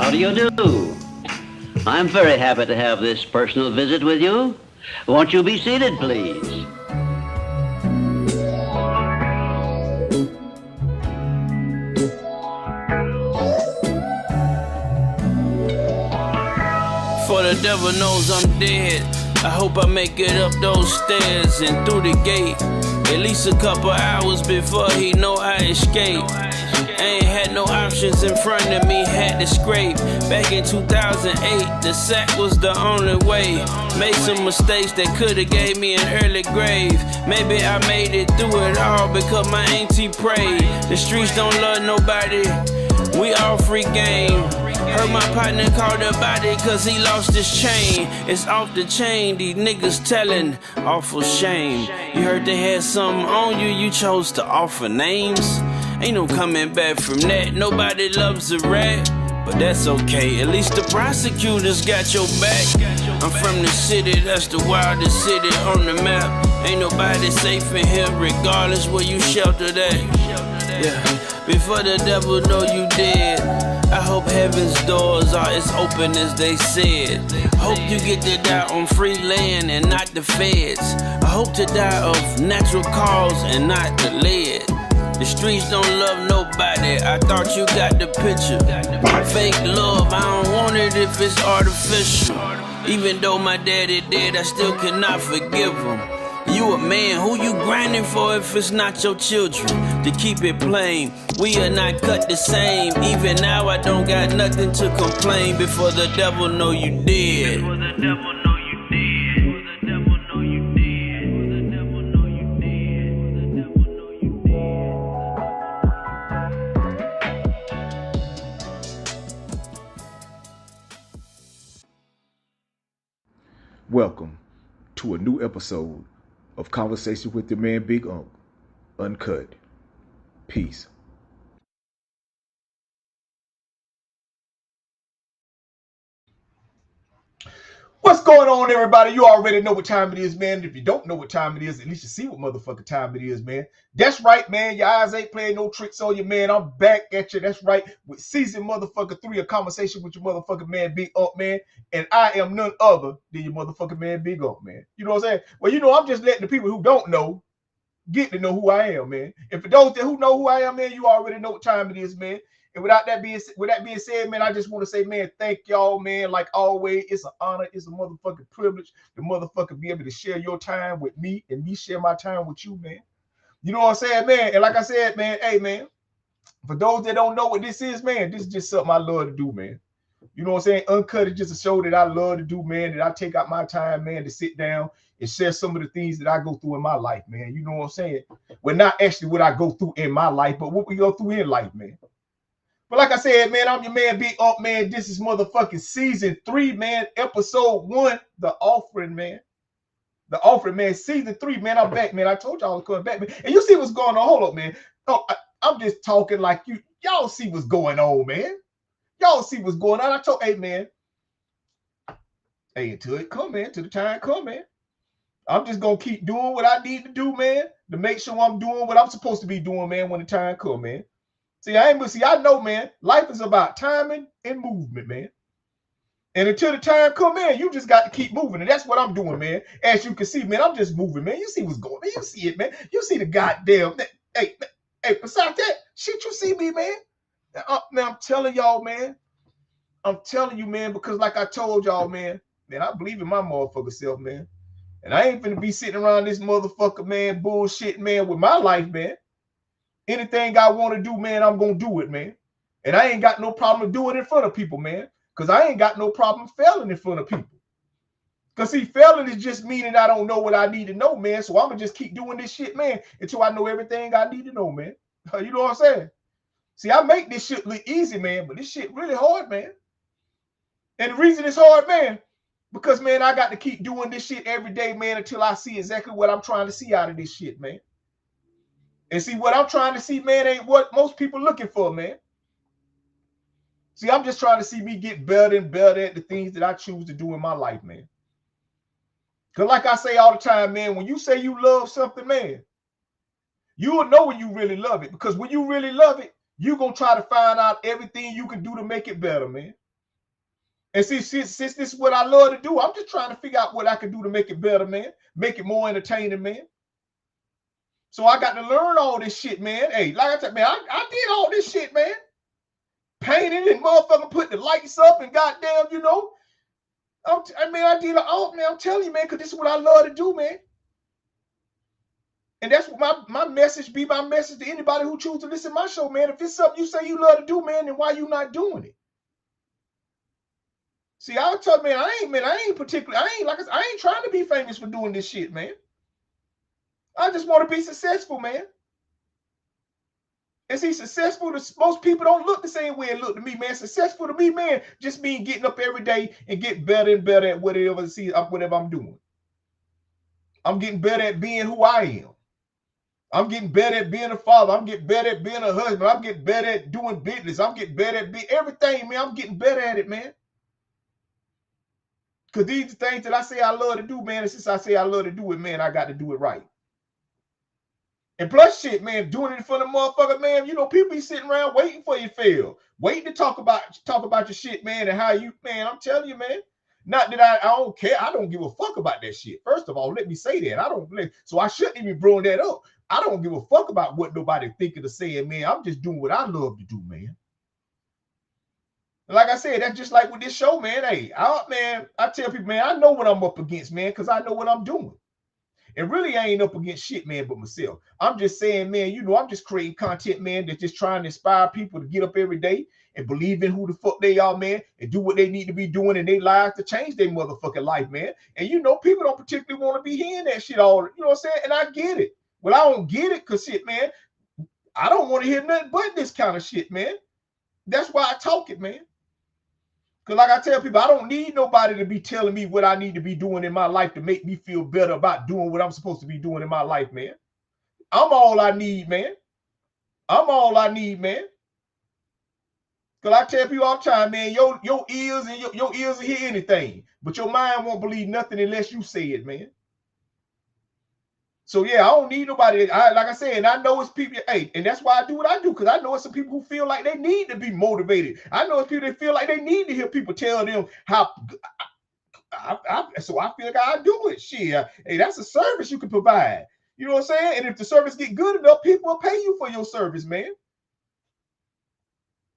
How do you do? I'm very happy to have this personal visit with you. Won't you be seated, please? For the devil knows I'm dead. I hope I make it up those stairs and through the gate. At least a couple hours before he know I escape. Ain't had no options in front of me, had to scrape. Back in 2008, the sack was the only way. Made some mistakes that could've gave me an early grave. Maybe I made it through it all because my auntie prayed. The streets don't love nobody, we all free game. Heard my partner call the body cause he lost his chain. It's off the chain, these niggas telling, awful shame. You heard they had something on you, you chose to offer names. Ain't no coming back from that, nobody loves a rat. But that's okay, at least the prosecutors got your back. I'm from the city, that's the wildest city on the map. Ain't nobody safe in here regardless where you sheltered at. Yeah, before the devil know you dead, I hope heaven's doors are as open as they said. Hope you get to die on free land and not the feds. I hope to die of natural cause and not the lead. The streets don't love nobody, I thought you got the picture. Fake love, I don't want it if it's artificial. Even though my daddy dead, I still cannot forgive him. You a man, who you grinding for if it's not your children? To keep it plain, we are not cut the same. Even now I don't got nothing to complain. Before the devil know you dead. Before the devil know you dead. Before the devil know you dead. Before the devil know you dead. Before the devil know you dead. Welcome to a new episode of Conversation with your man Big Unc, Uncut. Peace. What's going on, everybody? You already know what time it is, man. If you don't know what time it is, at least you see what motherfucking time it is, man. That's right, man. Your eyes ain't playing no tricks on you, man. I'm back at you. That's right. With season motherfucker 3 of Conversation with your motherfucking man Big Unc, man. And I am none other than your motherfucking man Big Unc, man. You know what I'm saying? Well, you know, I'm just letting the people who don't know get to know who I am, man. And for those who know who I am, man, you already know what time it is, man. And with that being said, man, I just want to say, man, thank y'all, man. Like always, it's an honor, it's a motherfucking privilege to motherfucking be able to share your time with me and me share my time with you, man. You know what I'm saying, man? And like I said, man, hey, man, for those that don't know what this is, man, this is just something I love to do, man. You know what I'm saying? Uncut is just a show that I love to do, man, that I take out my time, man, to sit down and share some of the things that I go through in my life, man. You know what I'm saying? Well, not actually what I go through in my life, but what we go through in life, man. But like I said, man, I'm your man, Big Unc, man. This is motherfucking season 3, man, episode 1, The Offering, man. The Offering, man, season 3, man. I'm back, man. I told y'all I was coming back, man. And you see what's going on. Hold up, man. Oh, I'm just talking like y'all see what's going on, man. Y'all see what's going on. I told, hey, man. Hey, until it come, man, till the time come, man. I'm just going to keep doing what I need to do, man, to make sure I'm doing what I'm supposed to be doing, man, when the time come, man. I know, man, life is about timing and movement, man. And until the time come, man, you just got to keep moving. And that's what I'm doing, man. As you can see, man, I'm just moving, man. You see what's going on. You see it, man. You see the goddamn. Hey, besides that, shit, you see me, man. Now, I'm telling y'all, man. I'm telling you, man, because like I told y'all, man, I believe in my motherfucker self, man. And I ain't finna be sitting around this motherfucker, man, bullshit, man, with my life, man. Anything I want to do, man, I'm going to do it, man. And I ain't got no problem doing it in front of people, man. Because I ain't got no problem failing in front of people. Because, see, failing is just meaning I don't know what I need to know, man. So I'm going to just keep doing this shit, man, until I know everything I need to know, man. You know what I'm saying? See, I make this shit look easy, man, but this shit really hard, man. And the reason it's hard, man, because, man, I got to keep doing this shit every day, man, until I see exactly what I'm trying to see out of this shit, man. And see, what I'm trying to see, man, ain't what most people looking for, man. See, I'm just trying to see me get better and better at the things that I choose to do in my life, man. Because like I say all the time, man, when you say you love something, man, you will know when you really love it. Because when you really love it, you're going to try to find out everything you can do to make it better, man. And see, since this is what I love to do, I'm just trying to figure out what I can do to make it better, man. Make it more entertaining, man. So I got to learn all this shit, man. Hey, like I said, man, I did all this shit, man. Painted and motherfucker put the lights up and goddamn, you know. I did all, man. I'm telling you, man, because this is what I love to do, man. And that's what my message be, my message to anybody who chooses to listen to my show, man. If it's something you say you love to do, man, then why you not doing it? See, I'll tell you, man, I ain't trying to be famous for doing this shit, man. I just want to be successful, man. And see, successful to most people don't look the same way it look to me, man. Successful to me, man, just mean getting up every day and get better and better at whatever I'm doing. I'm getting better at being who I am. I'm getting better at being a father. I'm getting better at being a husband. I'm getting better at doing business. I'm getting better at being everything, man. I'm getting better at it, man. Because these are things that I say I love to do, man. And since I say I love to do it, man, I got to do it right. And plus shit, man, doing it in front of motherfucker, man, you know, people be sitting around waiting for you to fail. Waiting to talk about your shit, man, and how you, man, I'm telling you, man. Not that I don't care. I don't give a fuck about that shit. First of all, let me say that. So I shouldn't even bring that up. I don't give a fuck about what nobody thinking or saying, man. I'm just doing what I love to do, man. Like I said, that's just like with this show, man. Hey, I tell people, man, I know what I'm up against, man, because I know what I'm doing. And really, I ain't up against shit, man, but myself. I'm just saying, man, you know, I'm just creating content, man, that's just trying to inspire people to get up every day and believe in who the fuck they are, man, and do what they need to be doing in their lives to change their motherfucking life, man. And, you know, people don't particularly want to be hearing that shit all, you know what I'm saying? And I get it. Well, I don't get it because, shit, man, I don't want to hear nothing but this kind of shit, man. That's why I talk it, man. Because like I tell people, I don't need nobody to be telling me what I need to be doing in my life to make me feel better about doing what I'm supposed to be doing in my life, man. I'm all I need, man. I'm all I need, man. Because I tell people all the time, man, your ears and your ears will hear anything, but your mind won't believe nothing unless you say it, man. So yeah, I don't need nobody. Like I said, and I know it's people, hey, and that's why I do what I do, because I know it's some people who feel like they need to be motivated. I know it's people that feel like they need to hear people tell them how. So I feel like I do it. Shit, hey, that's a service you can provide. You know what I'm saying? And if the service get good enough, people will pay you for your service, man.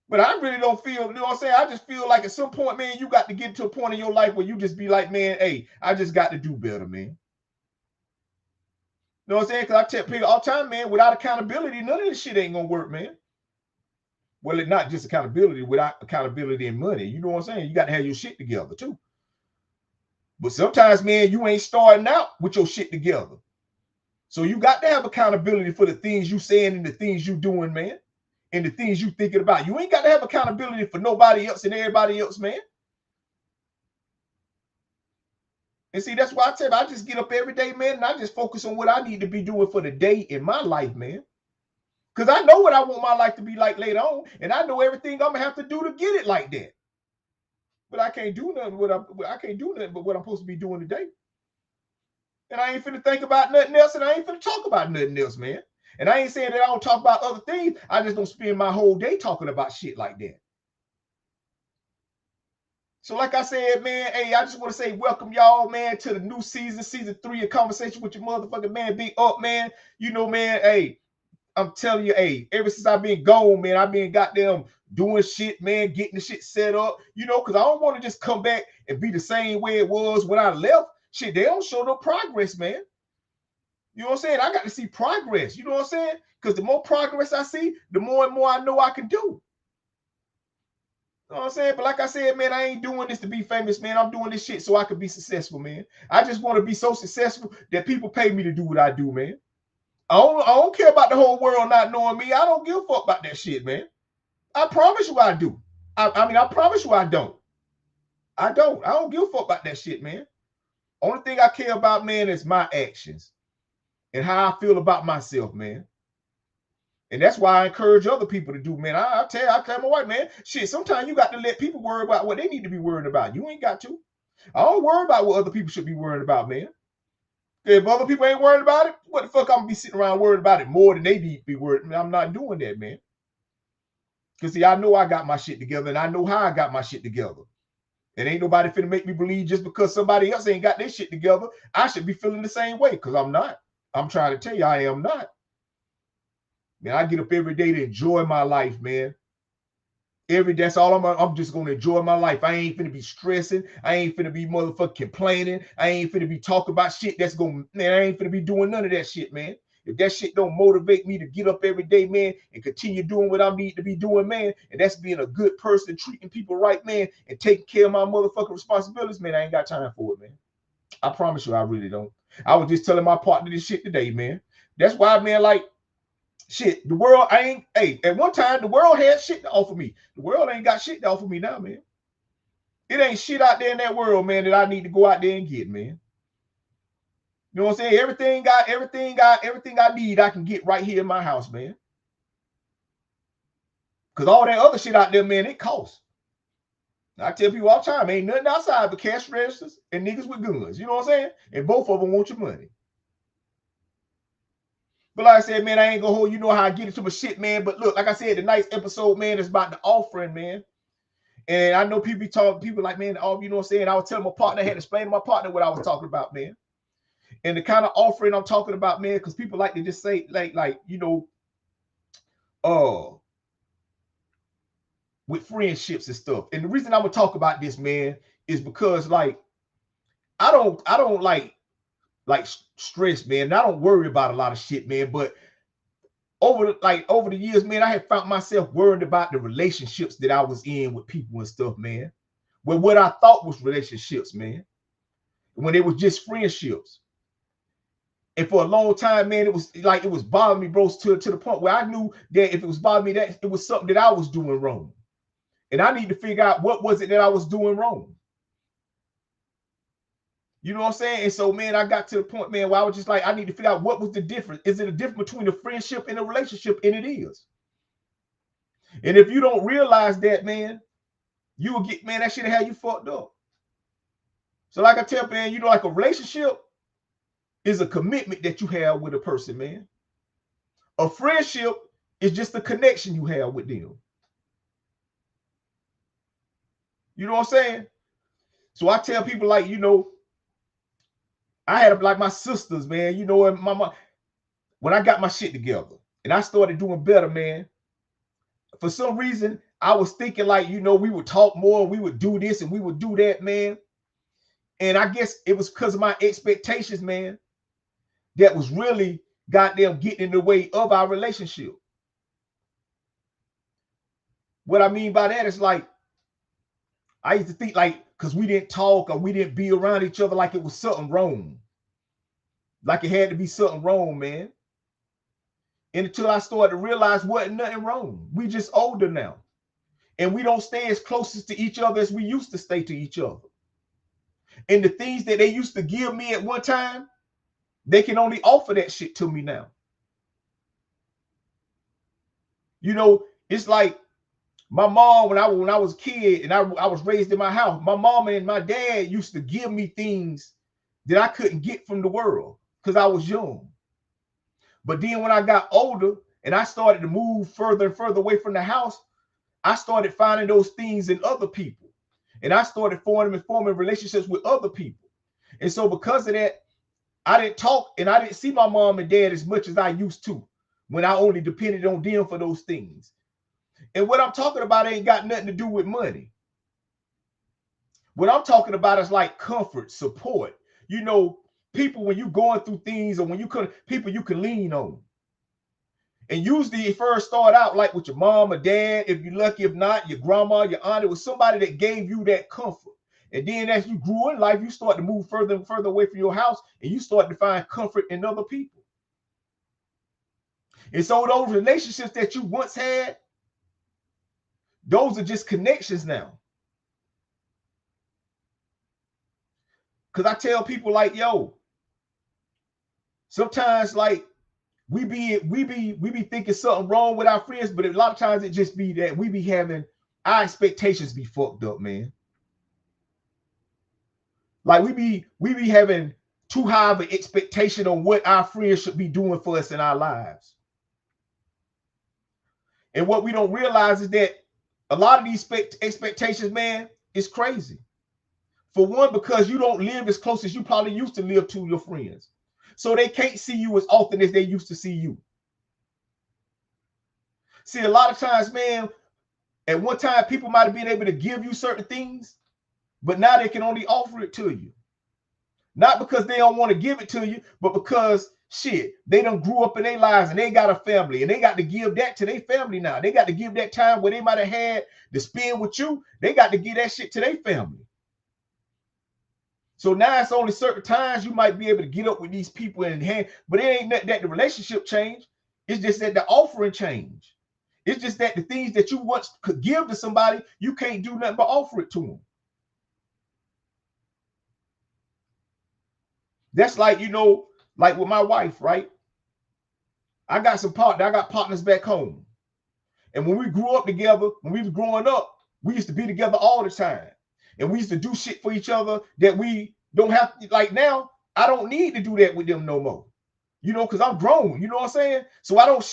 But I really don't feel, you know what I'm saying? I just feel like at some point, man, you got to get to a point in your life where you just be like, man, hey, I just got to do better, man. You know what I'm saying? Because I tell people all the time, man, without accountability, none of this shit ain't going to work, man. Well, it's not just accountability, without accountability and money. You know what I'm saying? You got to have your shit together, too. But sometimes, man, you ain't starting out with your shit together. So you got to have accountability for the things you saying and the things you doing, man. And the things you thinking about. You ain't got to have accountability for nobody else and everybody else, man. And see, that's why I tell you, I just get up every day, man, and I just focus on what I need to be doing for the day in my life, man. Because I know what I want my life to be like later on, and I know everything I'm gonna have to do to get it like that. But I can't do nothing but what I'm supposed to be doing today. And I ain't finna think about nothing else, and I ain't finna talk about nothing else, man. And I ain't saying that I don't talk about other things. I just don't spend my whole day talking about shit like that. So like I said, man, hey, I just want to say welcome y'all, man, to the new season 3 of Conversation with your motherfucking man, Big Unc, man. You know, man, hey, I'm telling you, hey, ever since I've been gone, man, I've been goddamn doing shit, man, getting the shit set up, you know, because I don't want to just come back and be the same way it was when I left. Shit, they don't show no progress, man. You know what I'm saying? I got to see progress. You know what I'm saying? Because the more progress I see, the more and more I know I can do. You know what I'm saying? But like I said, man, I ain't doing this to be famous, man. I'm doing this shit so I can be successful, man. I just want to be so successful that people pay me to do what I do, man. I don't care about the whole world not knowing me. I don't give a fuck about that shit, man. I promise you I do. I promise you I don't. I don't give a fuck about that shit, man. Only thing I care about, man, is my actions and how I feel about myself, man. And that's why I encourage other people to do, man. I tell my wife, man, shit, sometimes you got to let people worry about what they need to be worried about. You ain't got to. I don't worry about what other people should be worried about, man. If other people ain't worried about it, what the fuck I'm gonna be sitting around worried about it more than they need to be worried? I'm not doing that, man. Because see, I know I got my shit together and I know how I got my shit together. And ain't nobody finna make me believe just because somebody else ain't got their shit together, I should be feeling the same way, because I'm not. I'm trying to tell you, I am not. Man, I get up every day to enjoy my life, man. That's all I'm just gonna enjoy my life. I ain't finna be stressing. I ain't finna be motherfucking complaining. I ain't finna be talking about shit that's gonna, man, I ain't finna be doing none of that shit, man. If that shit don't motivate me to get up every day, man, and continue doing what I need to be doing, man, and that's being a good person, treating people right, man, and taking care of my motherfucking responsibilities, man, I ain't got time for it, man. I promise you, I really don't. I was just telling my partner this shit today, man. That's why, man, like, shit, the world, at one time, the world had shit to offer me. The world ain't got shit to offer me now, man. It ain't shit out there in that world, man, that I need to go out there and get, man. You know what I'm saying? Everything I need, I can get right here in my house, man. Because all that other shit out there, man, it costs. I tell people all the time, ain't nothing outside but cash registers and niggas with guns. You know what I'm saying? And both of them want your money. But like I said, man, I ain't gonna hold you know how I get into my shit, man. But look, like I said, the next episode, man, is about the offering, man. And I know people like, man, oh, you know what I'm saying? I was telling my partner, I had to explain to my partner what I was talking about, man. And the kind of offering I'm talking about, man, because people like to just say, like, you know, with friendships and stuff. And the reason I'm gonna talk about this, man, is because like I don't like stress, man. And I don't worry about a lot of shit, man. But over the years, man, I have found myself worried about the relationships that I was in with people and stuff, man. With what I thought was relationships, man. When it was just friendships. And for a long time, man, it was bothering me, bro, to the point where I knew that if it was bothering me, that it was something that I was doing wrong. And I need to figure out what was it that I was doing wrong. You know what I'm saying? And so, man, I got to the point, man, where I was just like, I need to figure out what was the difference. Is it a difference between a friendship and a relationship? And it is. And if you don't realize that, man, you will get, man, that shit have you fucked up. So like I tell, man, you know, like a relationship is a commitment that you have with a person, man. A friendship is just a connection you have with them. You know what I'm saying? So I tell people, like, you know, I had like my sisters, man, you know, and when I got my shit together and I started doing better, man, for some reason, I was thinking like, you know, we would talk more, we would do this and we would do that, man. And I guess it was because of my expectations, man, that was really goddamn getting in the way of our relationship. What I mean by that is like, I used to think like, because we didn't talk or we didn't be around each other, like it was something wrong. Like it had to be something wrong, man. And until I started to realize wasn't nothing wrong. We just older now. And we don't stay as close to each other as we used to stay to each other. And the things that they used to give me at one time, they can only offer that shit to me now. You know, it's like my mom, when I was a kid and I was raised in my house, my mom and my dad used to give me things that I couldn't get from the world because I was young. But then when I got older and I started to move further and further away from the house, I started finding those things in other people. And I started forming relationships with other people. And so because of that, I didn't talk and I didn't see my mom and dad as much as I used to when I only depended on them for those things. And what I'm talking about ain't got nothing to do with money. What I'm talking about is like comfort, support. You know, people when you're going through things or when people you can lean on. And usually it first start out like with your mom or dad, if you're lucky, if not, your grandma, your aunt, it was somebody that gave you that comfort. And then as you grew in life, you start to move further and further away from your house and you start to find comfort in other people. And so those relationships that you once had, those are just connections now. Because I tell people like, yo, sometimes like we be thinking something wrong with our friends, but a lot of times it just be that we be having our expectations be fucked up, man. Like we be having too high of an expectation on what our friends should be doing for us in our lives. And what we don't realize is that a lot of these expectations, man, is crazy. For one, because you don't live as close as you probably used to live to your friends. So they can't see you as often as they used to see you. See, a lot of times, man, at one time, people might have been able to give you certain things, but now they can only offer it to you. Not because they don't want to give it to you, but because shit, they done grew up in their lives and they got a family and they got to give that to their family now. They got to give that time where they might have had to spend with you. They got to give that shit to their family. So now it's only certain times you might be able to get up with these people in hand, but it ain't that the relationship changed. It's just that the offering changed. It's just that the things that you once could give to somebody, you can't do nothing but offer it to them. That's like, like with my wife, right? I got partners back home. And when we grew up together, when we was growing up, we used to be together all the time. And we used to do shit for each other that we don't have to, like now, I don't need to do that with them no more. Because I'm grown, you know what I'm saying? So I don't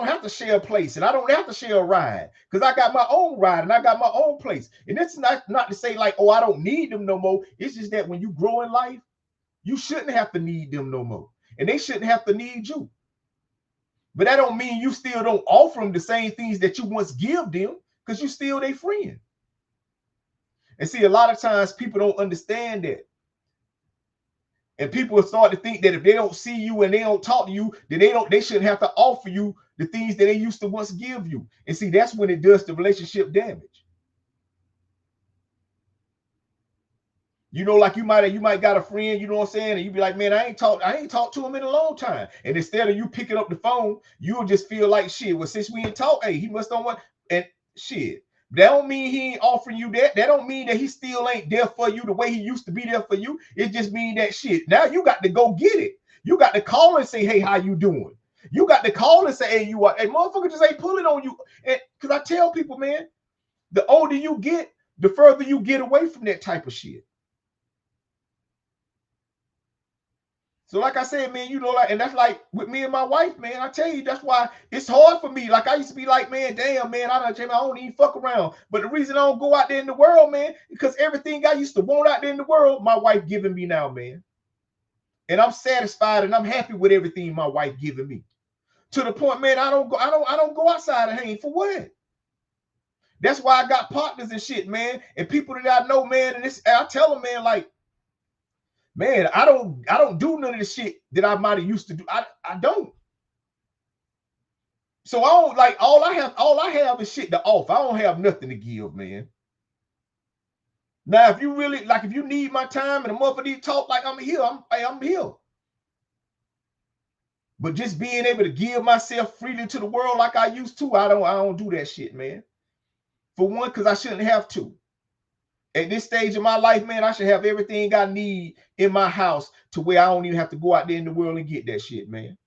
have to share a place and I don't have to share a ride because I got my own ride and I got my own place. And it's not to say like, oh, I don't need them no more. It's just that when you grow in life, you shouldn't have to need them no more. And they shouldn't have to need you. But that don't mean you still don't offer them the same things that you once give them because you still their friend. And see, a lot of times people don't understand that. And people start to think that if they don't see you and they don't talk to you, then they shouldn't have to offer you the things that they used to once give you. And see, that's when it does the relationship damage. Like you might got a friend, you know what I'm saying? And you be like, man, I ain't talked to him in a long time. And instead of you picking up the phone, you'll just feel like shit. Well, since we ain't talked, hey, he must don't want and shit. That don't mean he ain't offering you that. That don't mean that he still ain't there for you the way he used to be there for you. It just mean that shit. Now you got to go get it. You got to call and say, hey, how you doing? You got to call and say, hey, motherfucker just ain't pulling on you. And because I tell people, man, the older you get, the further you get away from that type of shit. So like I said, man, and that's like with me and my wife, man, I tell you, that's why it's hard for me. Like I used to be like, man, damn, man, I don't even fuck around. But the reason I don't go out there in the world, man, because everything I used to want out there in the world, my wife giving me now, man. And I'm satisfied and I'm happy with everything my wife giving me. To the point, man, I don't go outside and hang for what? That's why I got partners and shit, man. And people that I know, man, and I tell them, man, like, man, I don't do none of the shit that I might have used to do. I don't. So I don't like all I have is shit to offer. I don't have nothing to give, man. Now, if you really like, if you need my time and a motherfucker need to talk like I'm here, I'm here. But just being able to give myself freely to the world like I used to, I don't do that shit, man. For one, because I shouldn't have to. At this stage of my life, man, I should have everything I need in my house to where I don't even have to go out there in the world and get that shit, man.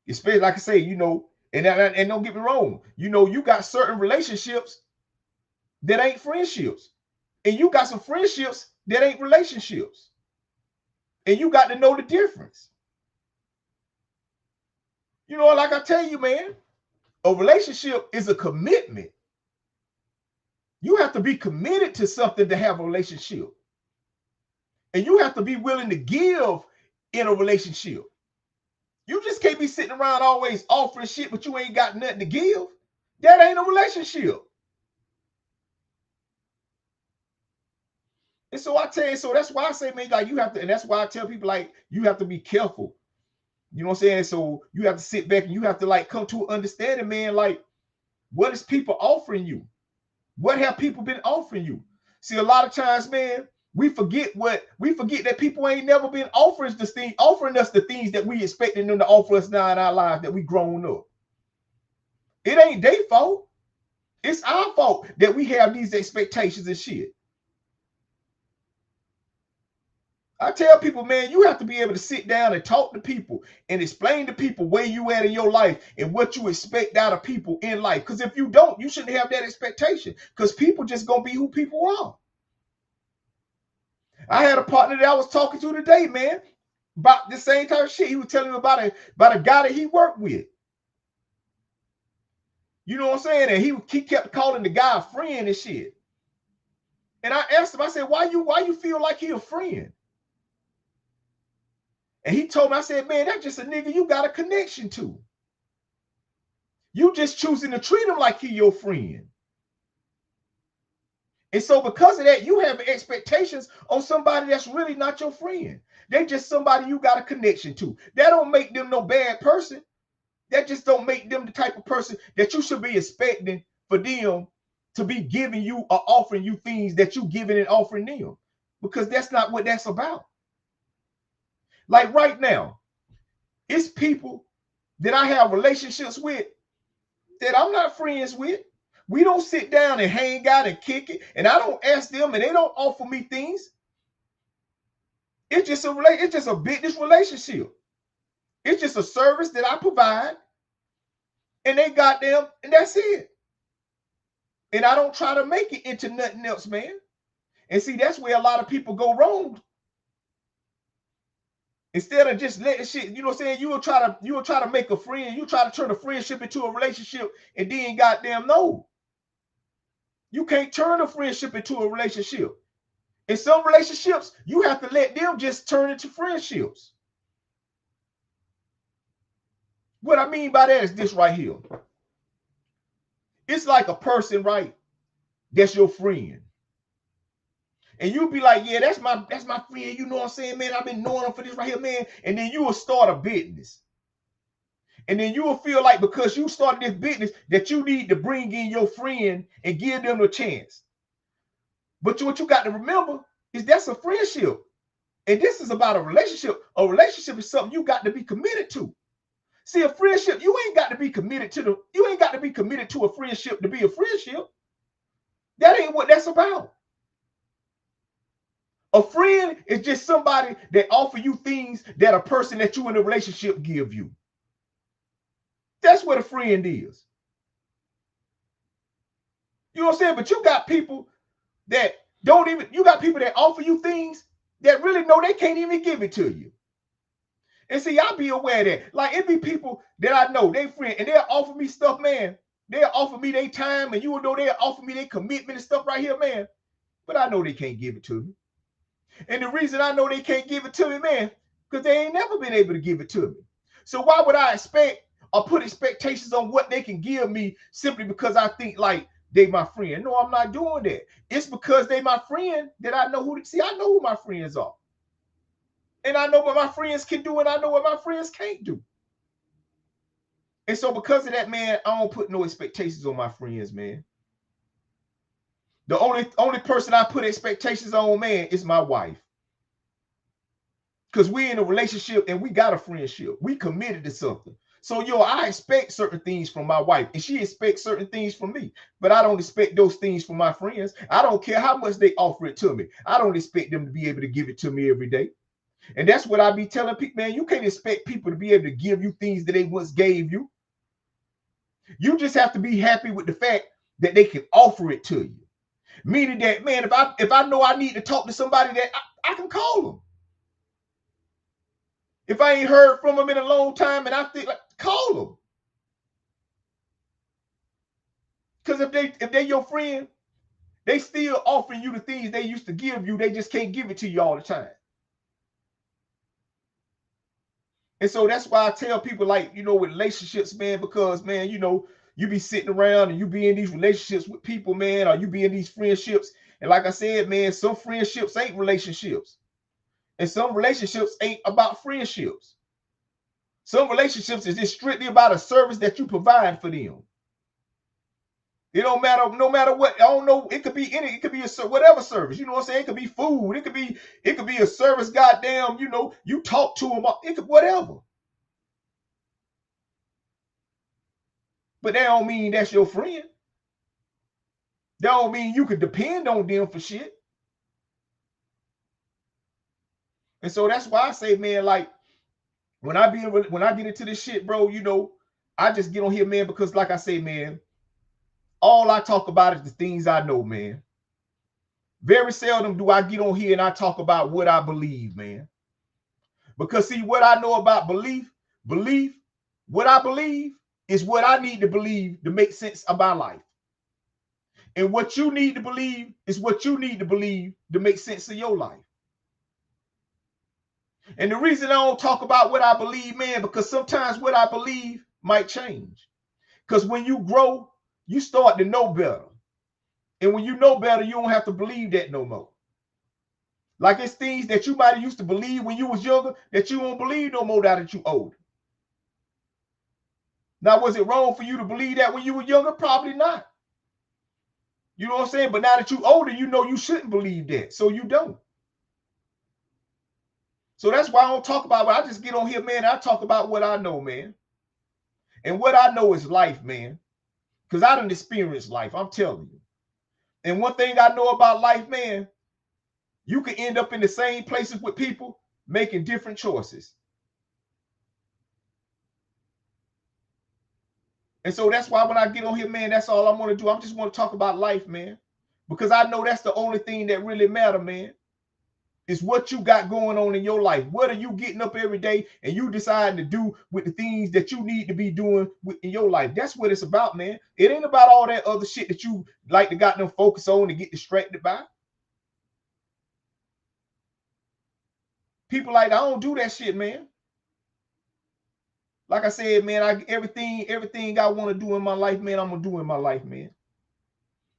Especially, like I say, and don't get me wrong, you got certain relationships that ain't friendships. And you got some friendships that ain't relationships. And you got to know the difference. Like I tell you, man, a relationship is a commitment. You have to be committed to something to have a relationship. And you have to be willing to give in a relationship. You just can't be sitting around always offering shit, but you ain't got nothing to give. That ain't a relationship. And so I tell you, so that's why I say, man, like you have to, and that's why I tell people, like, you have to be careful. You know what I'm saying? So you have to sit back and you have to like come to an understanding, man, like, what is people offering you? What have people been offering you? See, a lot of times, man, we forget that people ain't never been offering us the things that we expecting them to offer us now in our lives that we grown up. It ain't their fault. It's our fault that we have these expectations and shit. I tell people, man, you have to be able to sit down and talk to people and explain to people where you at in your life and what you expect out of people in life. Because if you don't, you shouldn't have that expectation because people just going to be who people are. I had a partner that I was talking to today, man, about the same type of shit. He was telling me about a guy that he worked with. You know what I'm saying? And he kept calling the guy a friend and shit. And I asked him, I said, why you feel like he a friend? And he told me, I said, man, that's just a nigga you got a connection to. You just choosing to treat him like he your friend. And so because of that, you have expectations on somebody that's really not your friend. They just somebody you got a connection to. That don't make them no bad person. That just don't make them the type of person that you should be expecting for them to be giving you or offering you things that you giving and offering them. Because that's not what that's about. Like right now, it's people that I have relationships with that I'm not friends with. We don't sit down and hang out and kick it. And I don't ask them and they don't offer me things. It's just a business relationship. It's just a service that I provide. And they got them, and that's it. And I don't try to make it into nothing else, man. And see, that's where a lot of people go wrong. Instead of just letting shit, you know what I'm saying? You will try to make a friend, you try to turn a friendship into a relationship, and then goddamn no. You can't turn a friendship into a relationship. In some relationships, you have to let them just turn into friendships. What I mean by that is this right here. It's like a person, right? That's your friend. And you'll be like, yeah, that's my friend. You know what I'm saying, man? I've been knowing him for this right here, man. And then you will start a business. And then you will feel like because you started this business that you need to bring in your friend and give them a chance. But what you got to remember is that's a friendship. And this is about a relationship. A relationship is something you got to be committed to. See, a friendship, you ain't got to be committed to a friendship to be a friendship. That ain't what that's about. A friend is just somebody that offer you things that a person that you in a relationship give you. That's what a friend is. You know what I'm saying? But you got people that offer you things that really know they can't even give it to you. And see, I'll be aware that, like, it be people that I know, they friend, and they'll offer me stuff, man. They'll offer me their time, and you will know they'll offer me their commitment and stuff right here, man. But I know they can't give it to me. And the reason I know they can't give it to me, man, because they ain't never been able to give it to me. So why would I expect or put expectations on what they can give me simply because I think like they my friend? No, I'm not doing that. It's because they my friend that I know I know who my friends are. And I know what my friends can do and I know what my friends can't do. And so because of that, man, I don't put no expectations on my friends, man. The only person I put expectations on, man, is my wife. Because we're in a relationship and we got a friendship. We committed to something. So, I expect certain things from my wife and she expects certain things from me. But I don't expect those things from my friends. I don't care how much they offer it to me. I don't expect them to be able to give it to me every day. And that's what I be telling people, man. You can't expect people to be able to give you things that they once gave you. You just have to be happy with the fact that they can offer it to you. Meaning that, man, if I know I need to talk to somebody, that I can call them. If I ain't heard from them in a long time and I think, like, call them. Because if they're your friend, they still offering you the things they used to give you. They just can't give it to you all the time. And so that's why I tell people, like, with relationships, man, because, man, you be sitting around and you be in these relationships with people, man, or you be in these friendships. And like I said, man, some friendships ain't relationships. And some relationships ain't about friendships. Some relationships is just strictly about a service that you provide for them. It don't matter, no matter what. I don't know. It could be whatever service. You know what I'm saying? It could be food. It could be a service. Goddamn, you talk to them. It could whatever. But that don't mean that's your friend. That don't mean you could depend on them for shit. And so that's why I say, man, like, when I get into this shit, bro, I just get on here, man, because like I say, man, all I talk about is the things I know, man. Very seldom do I get on here and I talk about what I believe, man. Because see, what I know about belief, what I believe is what I need to believe to make sense of my life. And what you need to believe is what you need to believe to make sense of your life. And the reason I don't talk about what I believe, man, because sometimes what I believe might change. Because when you grow, you start to know better. And when you know better, you don't have to believe that no more. Like it's things that you might have used to believe when you was younger that you won't believe no more now that you older. Now, was it wrong for you to believe that when you were younger? Probably not. You know what I'm saying? But now that you older, you know you shouldn't believe that. So you don't. So that's why I don't talk about it. I just get on here, man. I talk about what I know, man. And what I know is life, man. Because I done experienced life. I'm telling you. And one thing I know about life, man, you can end up in the same places with people making different choices. And so that's why when I get on here, man, that's all I'm going to do. I just want to talk about life, man. Because I know that's the only thing that really matters, man. Is what you got going on in your life. What are you getting up every day and you deciding to do with the things that you need to be doing in your life? That's what it's about, man. It ain't about all that other shit that you like to got them focus on and get distracted by. People like, I don't do that shit, man. Like I said, man, everything I want to do in my life, man, I'm going to do in my life, man.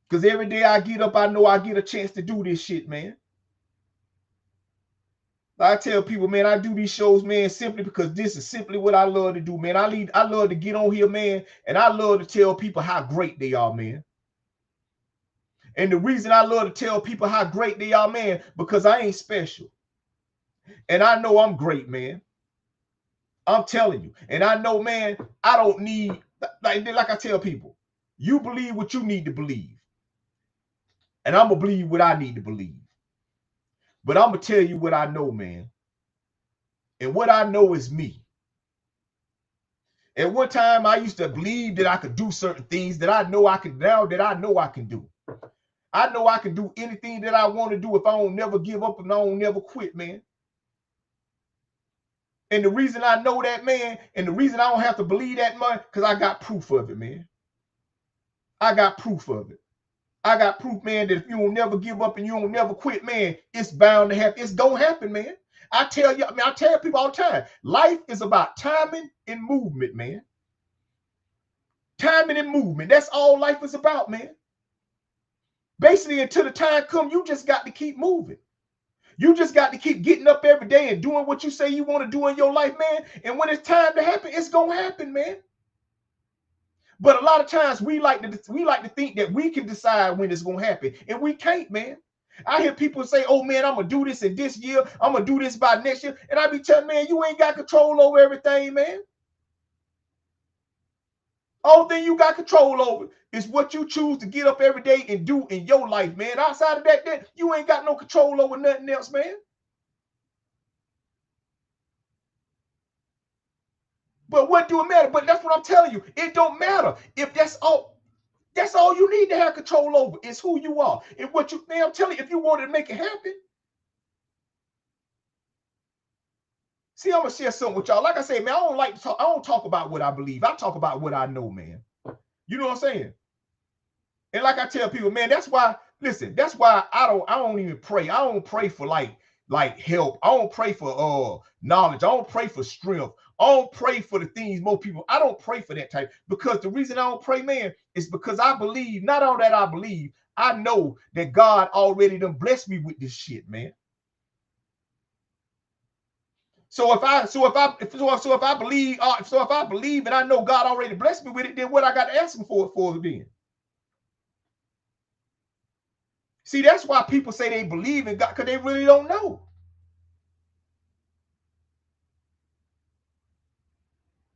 Because every day I get up, I know I get a chance to do this shit, man. I tell people, man, I do these shows, man, simply because this is simply what I love to do, man. I love to get on here, man, and I love to tell people how great they are, man. And the reason I love to tell people how great they are, man, because I ain't special. And I know I'm great, man. I'm telling you. And I know, man, I don't need, like I tell people, you believe what you need to believe. And I'm going to believe what I need to believe. But I'm going to tell you what I know, man. And what I know is me. At one time, I used to believe that I could do certain things that I know I can now that I know I can do. I know I can do anything that I want to do if I don't never give up and I don't never quit, man. And the reason I know that, man, and the reason I don't have to believe that much, because I got proof of it, man. I got proof of it. I got proof, man, that if you don't never give up and you don't never quit, man, it's bound to happen. It's going to happen, man. I tell you, I tell people all the time, life is about timing and movement, man. Timing and movement. That's all life is about, man. Basically, until the time comes, you just got to keep moving. You just got to keep getting up every day and doing what you say you want to do in your life, man. And when it's time to happen, it's going to happen, man. But a lot of times we like to think that we can decide when it's going to happen. And we can't, man. I hear people say, oh, man, I'm going to do this in this year. I'm going to do this by next year. And I be telling, man, you ain't got control over everything, man. Only thing you got control over is what you choose to get up every day and do in your life, man. Outside of that, you ain't got no control over nothing else, man. But what do it matter? But that's what I'm telling you. It don't matter. If that's all you need to have control over is who you are. And what you, man, I'm telling you, if you wanted to make it happen. See, I'm gonna share something with y'all. Like I said, man, I don't like to talk. I don't talk about what I believe. I talk about what I know, man. You know what I'm saying? And like I tell people, man, that's why, listen, that's why I don't even pray. I don't pray for like help. I don't pray for knowledge. I don't pray for strength. I don't pray for the things most people, I don't pray for that type, because the reason I don't pray, man, is because I believe, not all that I believe, I know that God already done blessed me with this shit, man. So if I believe and I know God already blessed me with it, then what I got to ask him for then? See, that's why people say they believe in God, because they really don't know.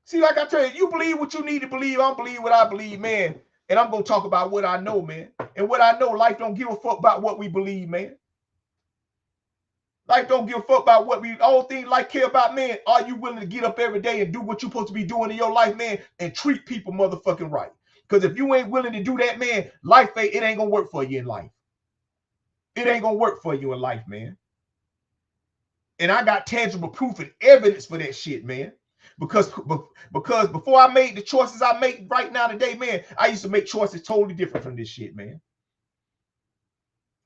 See, like I tell you, you believe what you need to believe. I believe what I believe, man. And I'm going to talk about what I know, man. And what I know, life don't give a fuck about what we believe, man. Life don't give a fuck about what we, all things life care about, man. Are you willing to get up every day and do what you're supposed to be doing in your life, man, and treat people motherfucking right? Because if you ain't willing to do that, man, life, it ain't going to work for you in life. It ain't going to work for you in life, man. And I got tangible proof and evidence for that shit, man. Because before I made the choices I make right now today, man, I used to make choices totally different from this shit, man.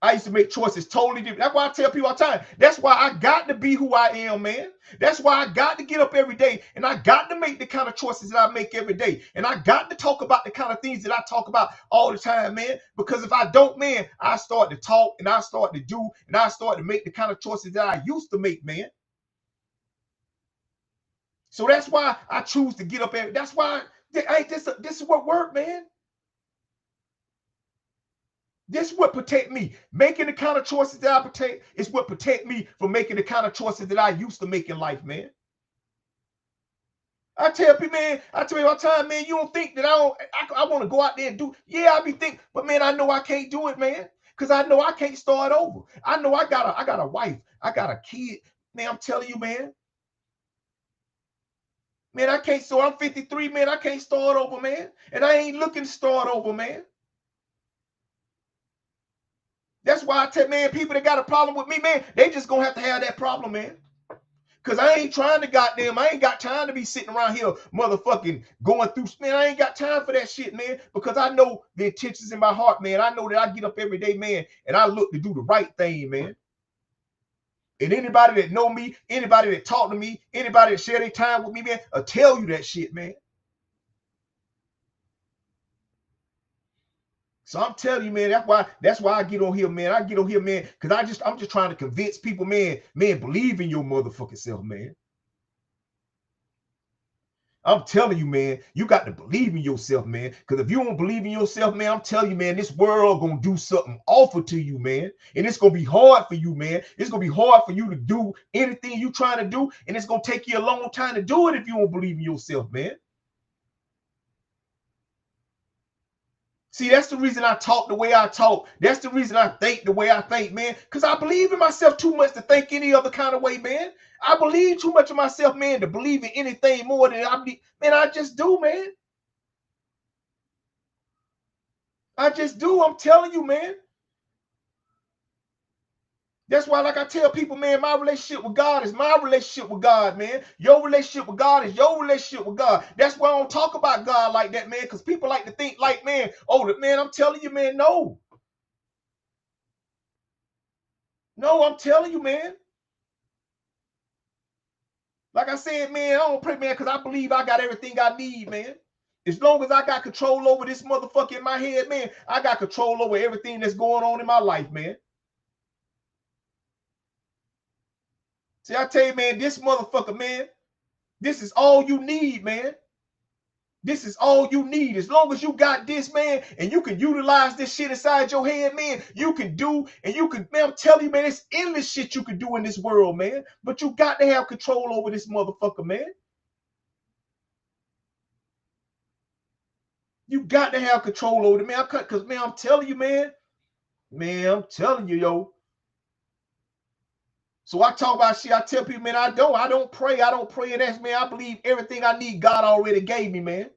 I used to make choices totally different. That's why I tell people all the time. That's why I got to be who I am, man. That's why I got to get up every day, and I got to make the kind of choices that I make every day. And I got to talk about the kind of things that I talk about all the time, man. Because if I don't, man, I start to talk, and I start to do, and I start to make the kind of choices that I used to make, man. So that's why I choose to get up every. That's why this is what worked, man. This is what protect me. Making the kind of choices that I protect is what protect me from making the kind of choices that I used to make in life, man. I tell people, man, I tell you all the time, man, you don't think that I want to go out there and do. Yeah, I be thinking, but man, I know I can't do it, man. Because I know I can't start over. I know I got a wife. I got a kid. Man, I'm telling you, man. Man, I can't. So I'm 53, man. I can't start over, man. And I ain't looking to start over, man. That's why I tell, man, people that got a problem with me, man, they just gonna have to have that problem, man. Because I ain't trying to I ain't got time to be sitting around here motherfucking going through, man, I ain't got time for that shit, man. Because I know the intentions in my heart, man. I know that I get up every day, man, and I look to do the right thing, man. And anybody that know me, anybody that talk to me, anybody that share their time with me, man, will tell you that shit, man. So I'm telling you, man, that's why I get on here, man. I get on here, man, because I'm just trying to convince people, man, believe in your motherfucking self, man. I'm telling you, man, you got to believe in yourself, man. Because if you don't believe in yourself, man, I'm telling you, man, this world gonna do something awful to you, man. And it's gonna be hard for you, man. It's gonna be hard for you to do anything you trying to do, and it's gonna take you a long time to do it if you don't believe in yourself, man. See, that's the reason I talk the way I talk. That's the reason I think the way I think, man. Because I believe in myself too much to think any other kind of way, man. I believe too much in myself, man, to believe in anything more than I believe. Man, I just do, man. I just do. I'm telling you, man. That's why, like I tell people, man, my relationship with God is my relationship with God, man. Your relationship with God is your relationship with God. That's why I don't talk about God like that, man, because people like to think like, man, oh, man, I'm telling you, man, no. No, I'm telling you, man. Like I said, man, I don't pray, man, because I believe I got everything I need, man. As long as I got control over this motherfucker in my head, man, I got control over everything that's going on in my life, man. See, I tell you, man, this motherfucker, man, this is all you need, man. This is all you need. As long as you got this, man, and you can utilize this shit inside your head, man, you can do, and you can, man, I'm telling you, man, it's endless shit you can do in this world, man. But you got to have control over this motherfucker, man. You got to have control over it, man. Because, man, I'm telling you, man, I'm telling you, yo. So I talk about shit. I tell people, man, I don't pray. I don't pray and ask, man. I believe everything I need, God already gave me, man.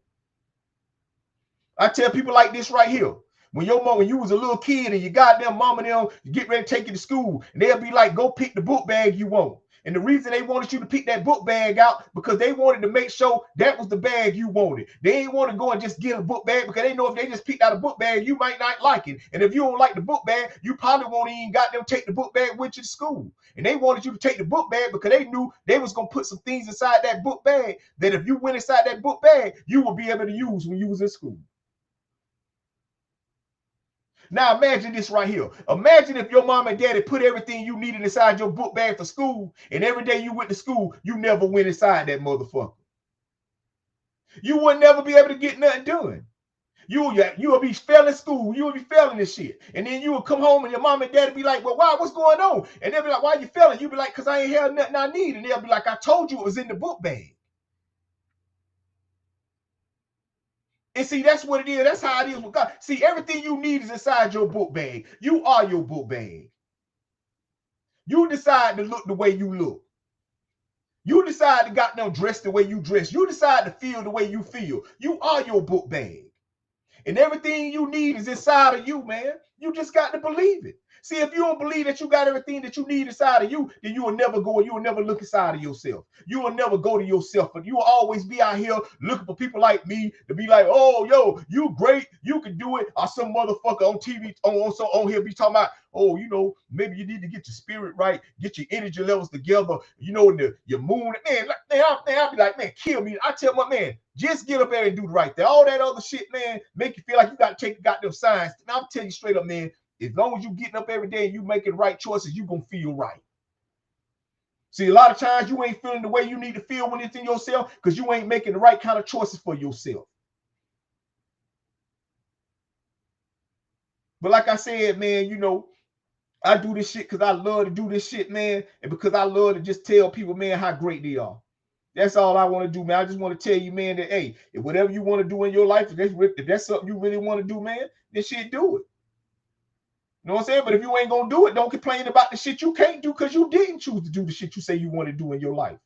I tell people like this right here. When your mom, when you was a little kid and your goddamn mama and them get ready to take you to school, and they'll be like, go pick the book bag you want. And the reason they wanted you to pick that book bag out because they wanted to make sure that was the bag you wanted. They ain't want to go and just get a book bag because they know if they just picked out a book bag, you might not like it. And if you don't like the book bag, you probably won't even got them take the book bag with you to school. And they wanted you to take the book bag because they knew they was going to put some things inside that book bag that if you went inside that book bag, you would be able to use when you was in school. Now imagine this right here. Imagine if your mom and daddy put everything you needed inside your book bag for school, and every day you went to school, you never went inside that motherfucker. You would never be able to get nothing done. You will be failing school. You will be failing this shit. And then you will come home and your mom and daddy be like, well, why? What's going on? And they'll be like, why you failing? You be like, because I ain't had nothing I need. And they'll be like, I told you it was in the book bag. And see, that's what it is. That's how it is with God. See, everything you need is inside your book bag. You are your book bag. You decide to look the way you look. You decide to goddamn dress the way you dress. You decide to feel the way you feel. You are your book bag. And everything you need is inside of you, man. You just got to believe it. See, if you don't believe that you got everything that you need inside of you, then you will never go and you will never look inside of yourself. You will never go to yourself, but you will always be out here looking for people like me to be like, oh, yo, you great, you can do it. Or some motherfucker on TV on here be talking about, oh, you know, maybe you need to get your spirit right, get your energy levels together, you know, your moon. Man, I'll be like, man, kill me. I tell my man, just get up there and do the right thing. All that other shit, man, make you feel like you got to take goddamn science. And I'm telling you straight up, man, as long as you getting up every day and you making the right choices, you gonna feel right. See, a lot of times you ain't feeling the way you need to feel when it's in yourself because you ain't making the right kind of choices for yourself. But like I said, man, you know, I do this shit because I love to do this shit, man, and because I love to just tell people, man, how great they are. That's all I want to do, man. I just want to tell you, man, that, hey, if whatever you want to do in your life, if that's something you really want to do, man, then shit, do it. You know what I'm saying? But if you ain't going to do it, don't complain about the shit you can't do because you didn't choose to do the shit you say you want to do in your life.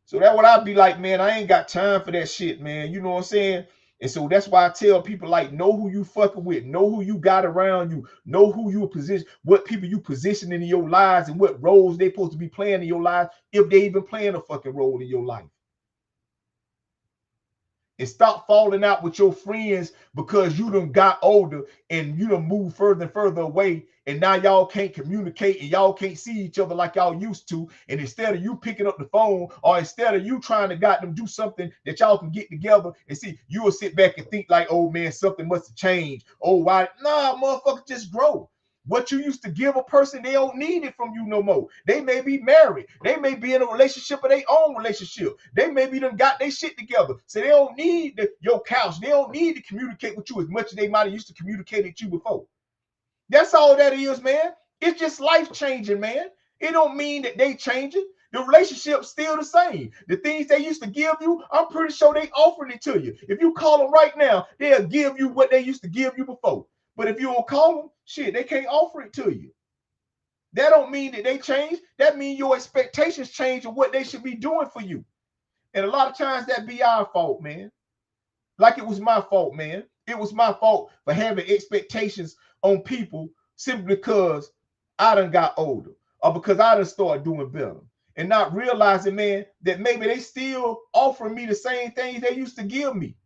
So that's what I'd be like, man, I ain't got time for that shit, man. You know what I'm saying? And so that's why I tell people, like, know who you fucking with, know who you got around you, know who you position, what people you positioning in your lives and what roles they supposed to be playing in your life, if they even playing a fucking role in your life. And stop falling out with your friends because you done got older and you done moved further and further away. And now y'all can't communicate and y'all can't see each other like y'all used to. And instead of you picking up the phone or instead of you trying to got them do something that y'all can get together and see, you will sit back and think like, oh man, something must have changed. Oh, why? Nah, motherfucker, just grow. What you used to give a person, they don't need it from you no more. They may be married. They may be in a relationship of their own relationship. They maybe done got their shit together. So they don't need your couch. They don't need to communicate with you as much as they might have used to communicate with you before. That's all that is, man. It's just life changing, man. It don't mean that they changing. The relationship's still the same. The things they used to give you, I'm pretty sure they offering it to you. If you call them right now, they'll give you what they used to give you before. But if you don't call them, shit, they can't offer it to you. That don't mean that they change. That means your expectations change of what they should be doing for you. And a lot of times that be our fault, man. Like it was my fault, man. It was my fault for having expectations on people simply because I done got older or because I done started doing better. And not realizing, man, that maybe they still offering me the same things they used to give me.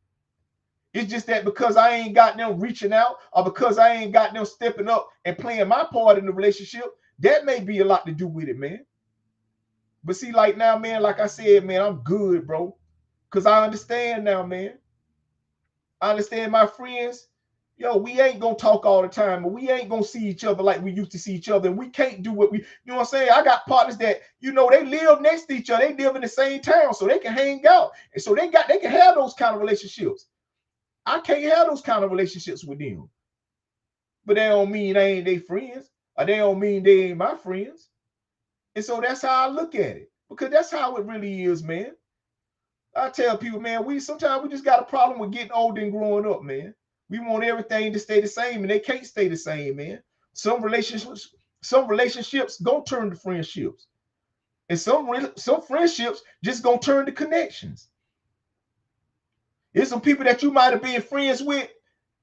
It's just that because I ain't got them reaching out or because I ain't got them stepping up and playing my part in the relationship, that may be a lot to do with it, man. But see, like now, man, like I said, man, I'm good, bro. Because I understand now, man. I understand my friends. Yo, we ain't going to talk all the time, but we ain't going to see each other like we used to see each other. And we can't do what we, you know what I'm saying? I got partners that, you know, they live next to each other. They live in the same town, so they can hang out. And so they can have those kind of relationships. I can't have those kind of relationships with them. But that don't mean they ain't their friends. Or they don't mean they ain't my friends. And so that's how I look at it. Because that's how it really is, man. I tell people, man, sometimes we just got a problem with getting older and growing up, man. We want everything to stay the same, and they can't stay the same, man. Some relationships gonna turn to friendships. And some friendships just gonna turn to connections. There's some people that you might have been friends with,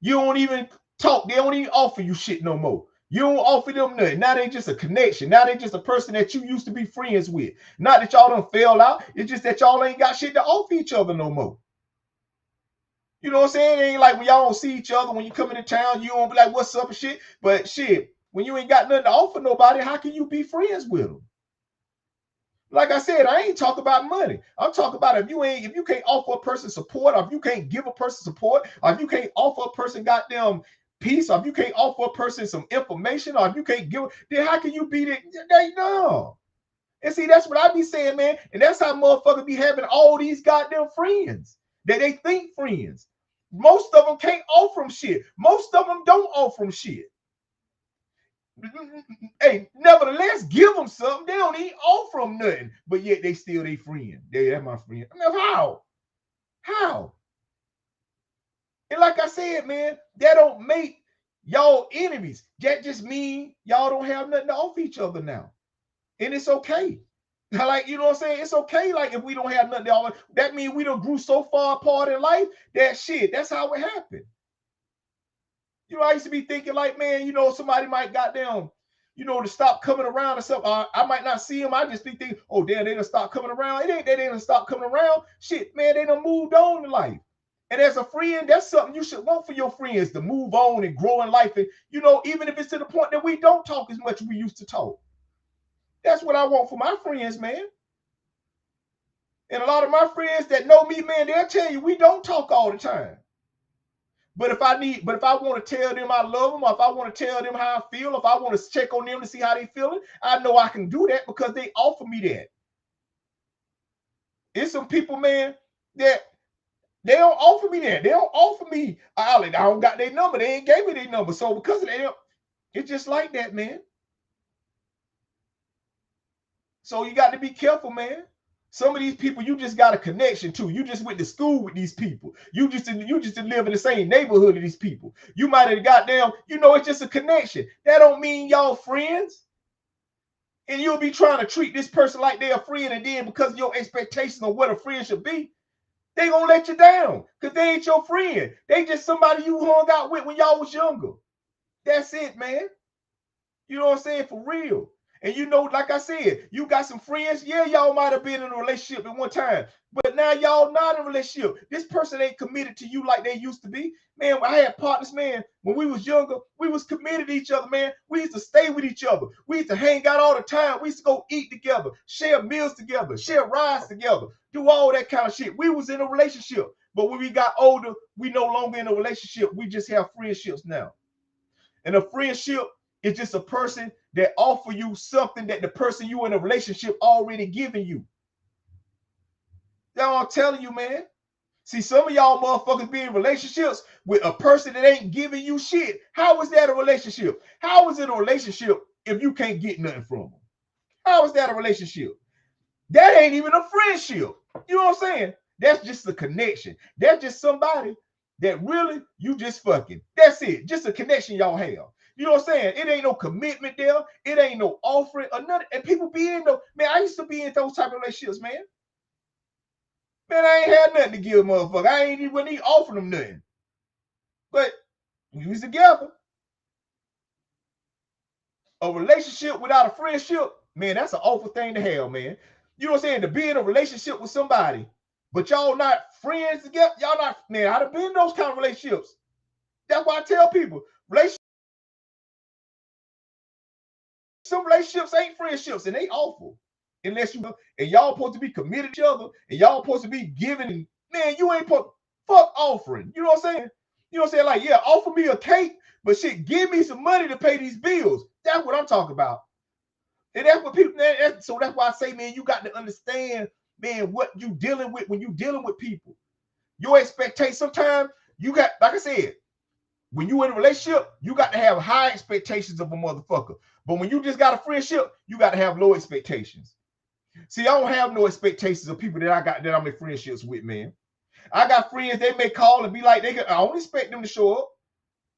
you don't even talk. They don't even offer you shit no more. You don't offer them nothing. Now they just a connection. Now they just a person that you used to be friends with. Not that y'all done fell out. It's just that y'all ain't got shit to offer each other no more. You know what I'm saying? It ain't like when y'all don't see each other, when you come into town, you don't be like, what's up and shit. But shit, when you ain't got nothing to offer nobody, how can you be friends with them? Like I said, I ain't talking about money. I'm talking about if you can't offer a person support, or if you can't give a person support, or if you can't offer a person goddamn peace, or if you can't offer a person some information, or if you can't give, then how can you be there? No. And see, that's what I be saying, man. And that's how motherfuckers be having all these goddamn friends that they think friends. Most of them can't offer them shit. Most of them don't offer them shit. Hey, nevertheless, give them something. They don't even offer them nothing, but yet they still their friend. That's my friend. I mean, how? How? And like I said, man, that don't make y'all enemies. That just mean y'all don't have nothing to offer each other now. And it's okay. Like, you know what I'm saying? It's okay, like, if we don't have nothing to offer. That means we done grew so far apart in life that shit, that's how it happened. You know, I used to be thinking like, man, you know, somebody might goddamn, you know, to stop coming around or something. I might not see them. I just be thinking, oh, damn, they done stop coming around. It ain't that they done stop coming around. Shit, man, they done moved on in life. And as a friend, that's something you should want for your friends, to move on and grow in life. And, you know, even if it's to the point that we don't talk as much as we used to talk. That's what I want for my friends, man. And a lot of my friends that know me, man, they'll tell you we don't talk all the time. But if I want to tell them I love them, or if I want to tell them how I feel, if I want to check on them to see how they feeling, I know I can do that because they offer me that. It's some people, man, that they don't offer me that. They don't offer me, I don't got their number. They ain't gave me their number. So because of that, it's just like that, man. So you got to be careful, man. Some of these people you just got a connection to. You just went to school with these people. You just live in the same neighborhood of these people. You might have got down, you know, it's just a connection. That don't mean y'all friends. And you'll be trying to treat this person like they're a friend, and then because of your expectations of what a friend should be, they gonna let you down because they ain't your friend. They just somebody you hung out with when y'all was younger. That's it, man. You know what I'm saying? For real. And you know, like I said, you got some friends. Yeah, y'all might have been in a relationship at one time, but now y'all not in a relationship. This person ain't committed to you like they used to be. Man, I had partners, man, when we was younger, we was committed to each other, man. We used to stay with each other. We used to hang out all the time. We used to go eat together, share meals together, share rides together, do all that kind of shit. We was in a relationship. But when we got older, we no longer in a relationship. We just have friendships now. And a friendship is just a person that offer you something that the person you in a relationship already giving you. That's what I'm telling you, man. See, some of y'all motherfuckers be in relationships with a person that ain't giving you shit. How is that a relationship? How is it a relationship if you can't get nothing from them? How is that a relationship? That ain't even a friendship. You know what I'm saying? That's just a connection. That's just somebody that really you just fucking. That's it. Just a connection y'all have. You know what I'm saying? It ain't no commitment there. It ain't no offering or nothing. And people be in those, man, I used to be in those type of relationships, man. Man, I ain't had nothing to give motherfucker. I ain't even offering them nothing. But we was together. A relationship without a friendship, man, that's an awful thing to have, man. You know what I'm saying? To be in a relationship with somebody, but y'all not friends together. Y'all not, man, I'd have been in those kind of relationships. That's why I tell people, some relationships ain't friendships, and they awful. Unless you and y'all supposed to be committed to each other, and y'all supposed to be giving. Man, you ain't supposed fuck offering. You know what I'm saying? You know what I'm saying? Like, yeah, offer me a cake, but shit, give me some money to pay these bills. That's what I'm talking about. And that's what people. So that's why I say, man, you got to understand, man, what you dealing with when you dealing with people. Your expectations. Sometimes you got, like I said, when you in a relationship, you got to have high expectations of a motherfucker. But when you just got a friendship, you got to have low expectations. See, I don't have no expectations of people that I'm in friendships with, man. I got friends, they may call and be like, I don't expect them to show up.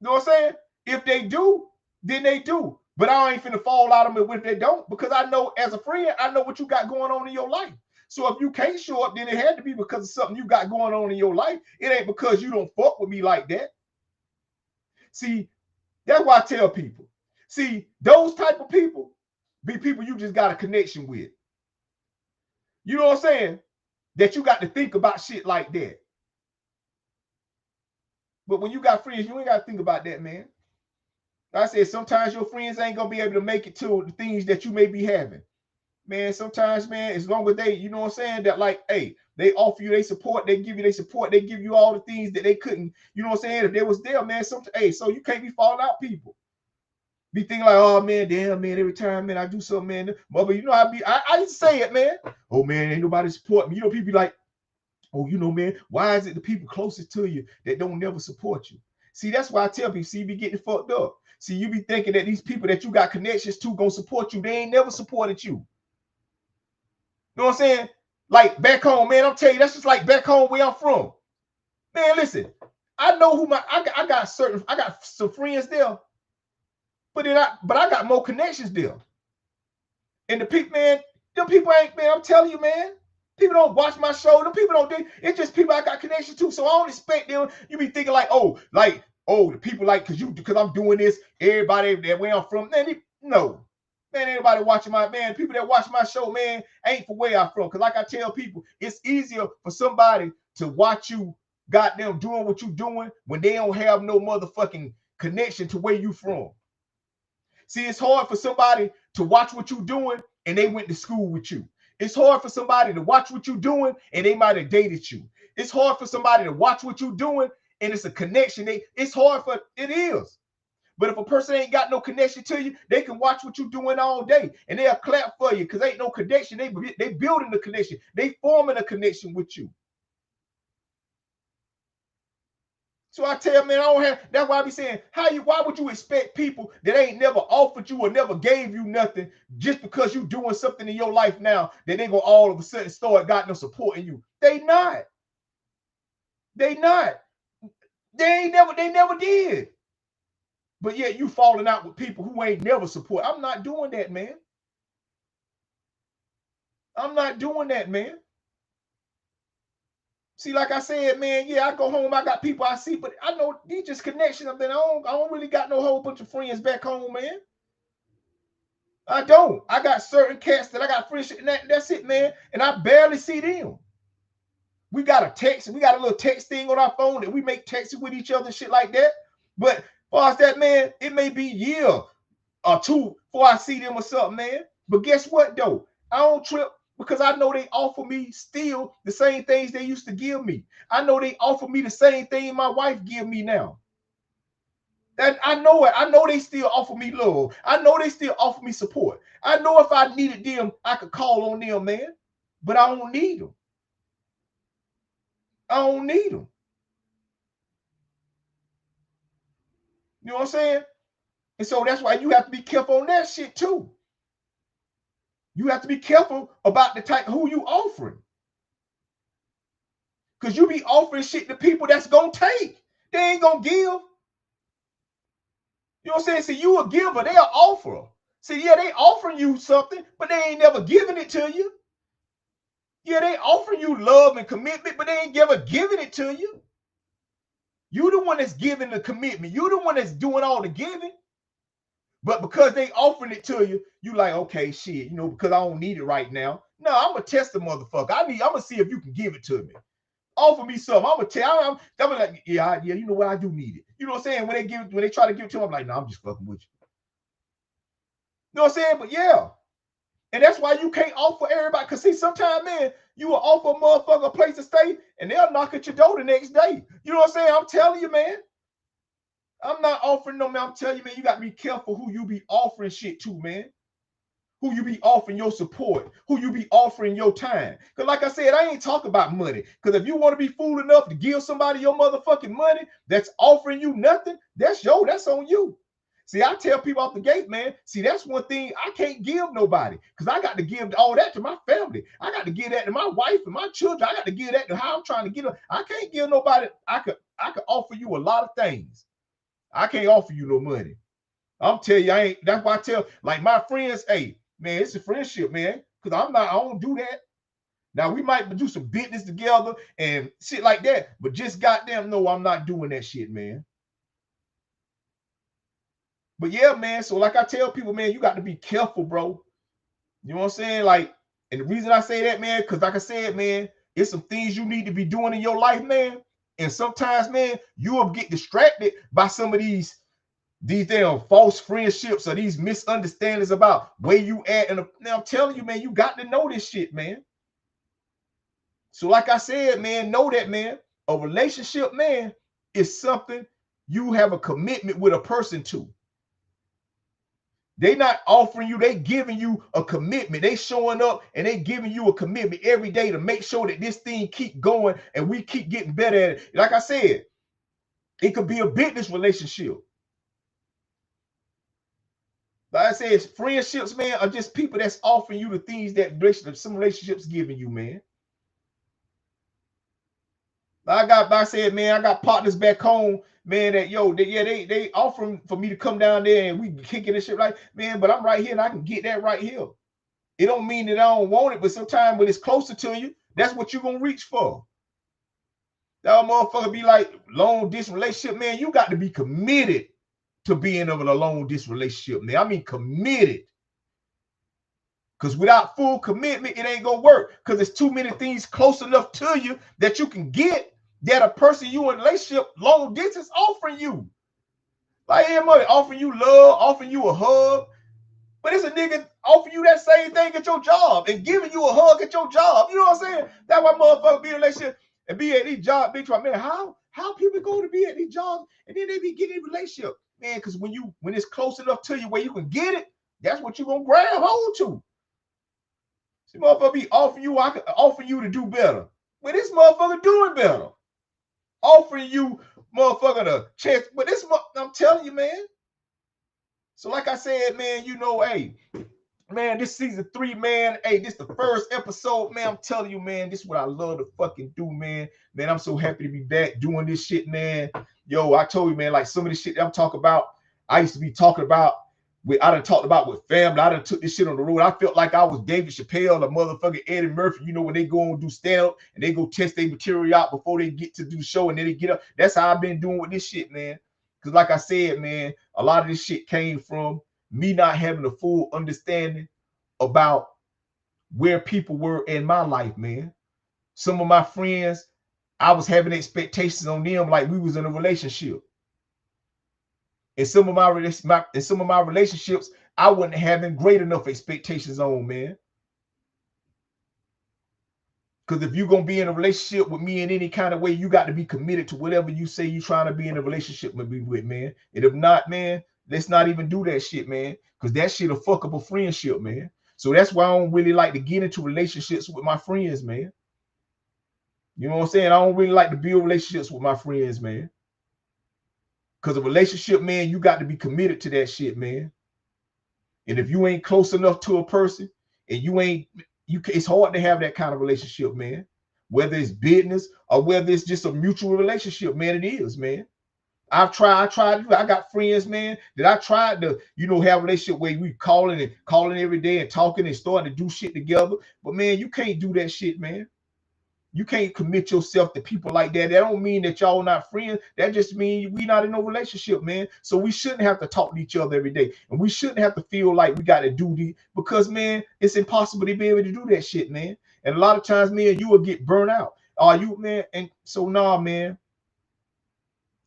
You know what I'm saying? If they do, then they do. But I ain't finna fall out of them if they don't, because I know as a friend, I know what you got going on in your life. So if you can't show up, then it had to be because of something you got going on in your life. It ain't because you don't fuck with me like that. See, that's why I tell people. See, those type of people be people you just got a connection with. You know what I'm saying? That you got to think about shit like that. But when you got friends, you ain't got to think about that, man. Like I said, sometimes your friends ain't going to be able to make it to the things that you may be having. Man, sometimes, man, as long as they, you know what I'm saying, that like, hey, they offer you their support, they give you their support, they give you all the things that they couldn't, you know what I'm saying, if they was there, man, hey, so you can't be falling out people. Be thinking like, oh, man, damn, man, every time, man, I do something, man, mother, you know, I used to say it, man. Oh, man, ain't nobody support me. You know, people be like, oh, you know, man, why is it the people closest to you that don't never support you? See, that's why I tell people, see, you be getting fucked up. See, you be thinking that these people that you got connections to gonna support you. They ain't never supported you. You know what I'm saying? Like back home, man, I'm telling you, that's just like back home where I'm from. Man, listen, I know who I got some friends there, but I got more connections there. And the people, man, them people ain't, man, I'm telling you, man, people don't watch my show. Them people don't do, it's just people I got connections to. So I don't expect them. You be thinking like, oh, oh, the people like because I'm doing this, everybody that where I'm from, man, no. Man, anybody watching my man, people that watch my show, man, ain't for where I'm from. Because like I tell people, it's easier for somebody to watch you goddamn doing what you doing when they don't have no motherfucking connection to where you from. See, it's hard for somebody to watch what you doing and they went to school with you. It's hard for somebody to watch what you doing and they might have dated you. It's hard for somebody to watch what you doing and it's a connection. It's hard for it is. But if a person ain't got no connection to you, they can watch what you doing all day and they'll clap for you because ain't no connection. They building the connection. They forming a connection with you. So I tell man, I don't have. That's why I be saying, why would you expect people that ain't never offered you or never gave you nothing just because you doing something in your life now that they gonna all of a sudden start got no supporting you? They not. They not. They never did. But yet you falling out with people who ain't never support. I'm not doing that, man. I'm not doing that, man. See, like I said, man, yeah, I go home, I got people I see, but I know these just connections. I don't really got no whole bunch of friends back home, man. I don't. I got certain cats that I got friendship, and that's it, man. And I barely see them. We got a text, we got a little text thing on our phone that we make texts with each other and shit like that. But as far as that, man, it may be a year or two before I see them or something, man. But guess what, though? I don't trip because I know they offer me still the same things they used to give me. I know they offer me the same thing my wife give me now. That I know it. I know they still offer me love. I know they still offer me support. I know if I needed them, I could call on them, man. But I don't need them. I don't need them. You know what I'm saying? And so that's why you have to be careful on that shit too. You have to be careful about the type who you offering. Because you be offering shit to people that's going to take. They ain't going to give. You know what I'm saying? See, you a giver, they are offer. See, yeah, they offering you something, but they ain't never giving it to you. Yeah, they offering you love and commitment, but they ain't never giving it to you. You the one that's giving the commitment. You the one that's doing all the giving. But because they offering it to you, you like, okay, shit, because I don't need it right now. No, I'm gonna test the motherfucker. I'm gonna see if you can give it to me. Offer me something. I'm gonna tell. I'm like, yeah, you know what? I do need it. You know what I'm saying? When they try to give it to me, I'm like, no, I'm just fucking with you. You know what I'm saying? But yeah, and that's why you can't offer everybody. Cause see, sometimes, man, you will offer a motherfucker a place to stay, and they'll knock at your door the next day. You know what I'm saying? I'm telling you, man. I'm not offering no, man. I'm telling you, man, you got to be careful who you be offering shit to, man. Who you be offering your support, who you be offering your time. Because like I said, I ain't talking about money. Because if you want to be fool enough to give somebody your motherfucking money that's offering you nothing, that's on you. See, I tell people off the gate, man, see, that's one thing I can't give nobody. Because I got to give all that to my family. I got to give that to my wife and my children. I got to give that to how I'm trying to get them. I can't give nobody. I could offer you a lot of things. I can't offer you no money. I'm telling you, I ain't. That's why I tell like my friends, hey, man, it's a friendship, man. Because I don't do that. Now we might do some business together and shit like that, but just goddamn no, I'm not doing that shit, man. But yeah, man. So like I tell people, man, you got to be careful, bro. You know what I'm saying? Like, and the reason I say that, man, because like I said, man, it's some things you need to be doing in your life, man. And sometimes, man, you will get distracted by some of these damn false friendships or these misunderstandings about where you at. And now I'm telling you, man, you got to know this shit, man. So like I said, man, know that, man, a relationship, man, is something you have a commitment with a person to. They not offering you, they giving you a commitment. They showing up and they giving you a commitment every day to make sure that this thing keep going and we keep getting better at it. Like I said, it could be a business relationship. Like I said, friendships, man, are just people that's offering you the things that some relationships giving you, man. Like I said, man, I got partners back home, man, that they offering for me to come down there and we kicking this shit right, man, but I'm right here and I can get that right here. It don't mean that I don't want it, but sometimes when it's closer to you, that's what you're gonna reach for. That motherfucker be like long distance relationship, man. You got to be committed to being in a long distance relationship, man. I mean committed. Because without full commitment, it ain't gonna work. Because there's too many things close enough to you that you can get that a person you in a relationship long distance offering you. Like everybody offering you love, offering you a hug. But it's a nigga offering you that same thing at your job and giving you a hug at your job. You know what I'm saying? That's why motherfuckers be in a relationship and be at these jobs, bitch. Man, how people go to be at these jobs and then they be getting in a relationship, man? Because when it's close enough to you where you can get it, that's what you gonna grab hold to. See, motherfucker be offering you, I can offer you to do better. But this motherfucker doing better, offering you, motherfucker, the chance. But this, I'm telling you, man. So, like I said, man, you know, hey, man, this season 3, man. Hey, this the first episode, man. I'm telling you, man, this is what I love to fucking do, man. Man, I'm so happy to be back doing this shit, man. Yo, I told you, man, like some of the shit that I'm talking about, I used to be talking about. I done talked about with family. I done took this shit on the road. I felt like I was David Chappelle, the motherfucking Eddie Murphy. You know, when they go and do stand-up and they go test their material out before they get to do the show and then they get up. That's how I've been doing with this shit, man. Because like I said, man, a lot of this shit came from me not having a full understanding about where people were in my life, man. Some of my friends, I was having expectations on them like we was in a relationship. In some of my relationships, I wasn't having great enough expectations on, man. Because if you're gonna be in a relationship with me in any kind of way, you got to be committed to whatever you say you're trying to be in a relationship with me with, man. And if not, man, let's not even do that shit, man. Because that shit'll fuck up a friendship, man. So that's why I don't really like to get into relationships with my friends, man. You know what I'm saying? I don't really like to build relationships with my friends, man. Because a relationship, man, you got to be committed to that shit, man. And if you ain't close enough to a person and it's hard to have that kind of relationship, man. Whether it's business or whether it's just a mutual relationship, man, it is, man. I got friends, man, that I tried to, have a relationship where we calling every day and talking and starting to do shit together. But man, you can't do that shit, man. You can't commit yourself to people like that. That don't mean that y'all not friends. That just means we not in no relationship, man. So we shouldn't have to talk to each other every day. And we shouldn't have to feel like we got to do the, because, man, it's impossible to be able to do that shit, man. And a lot of times, man, you will get burnt out. Man? And so, nah, man.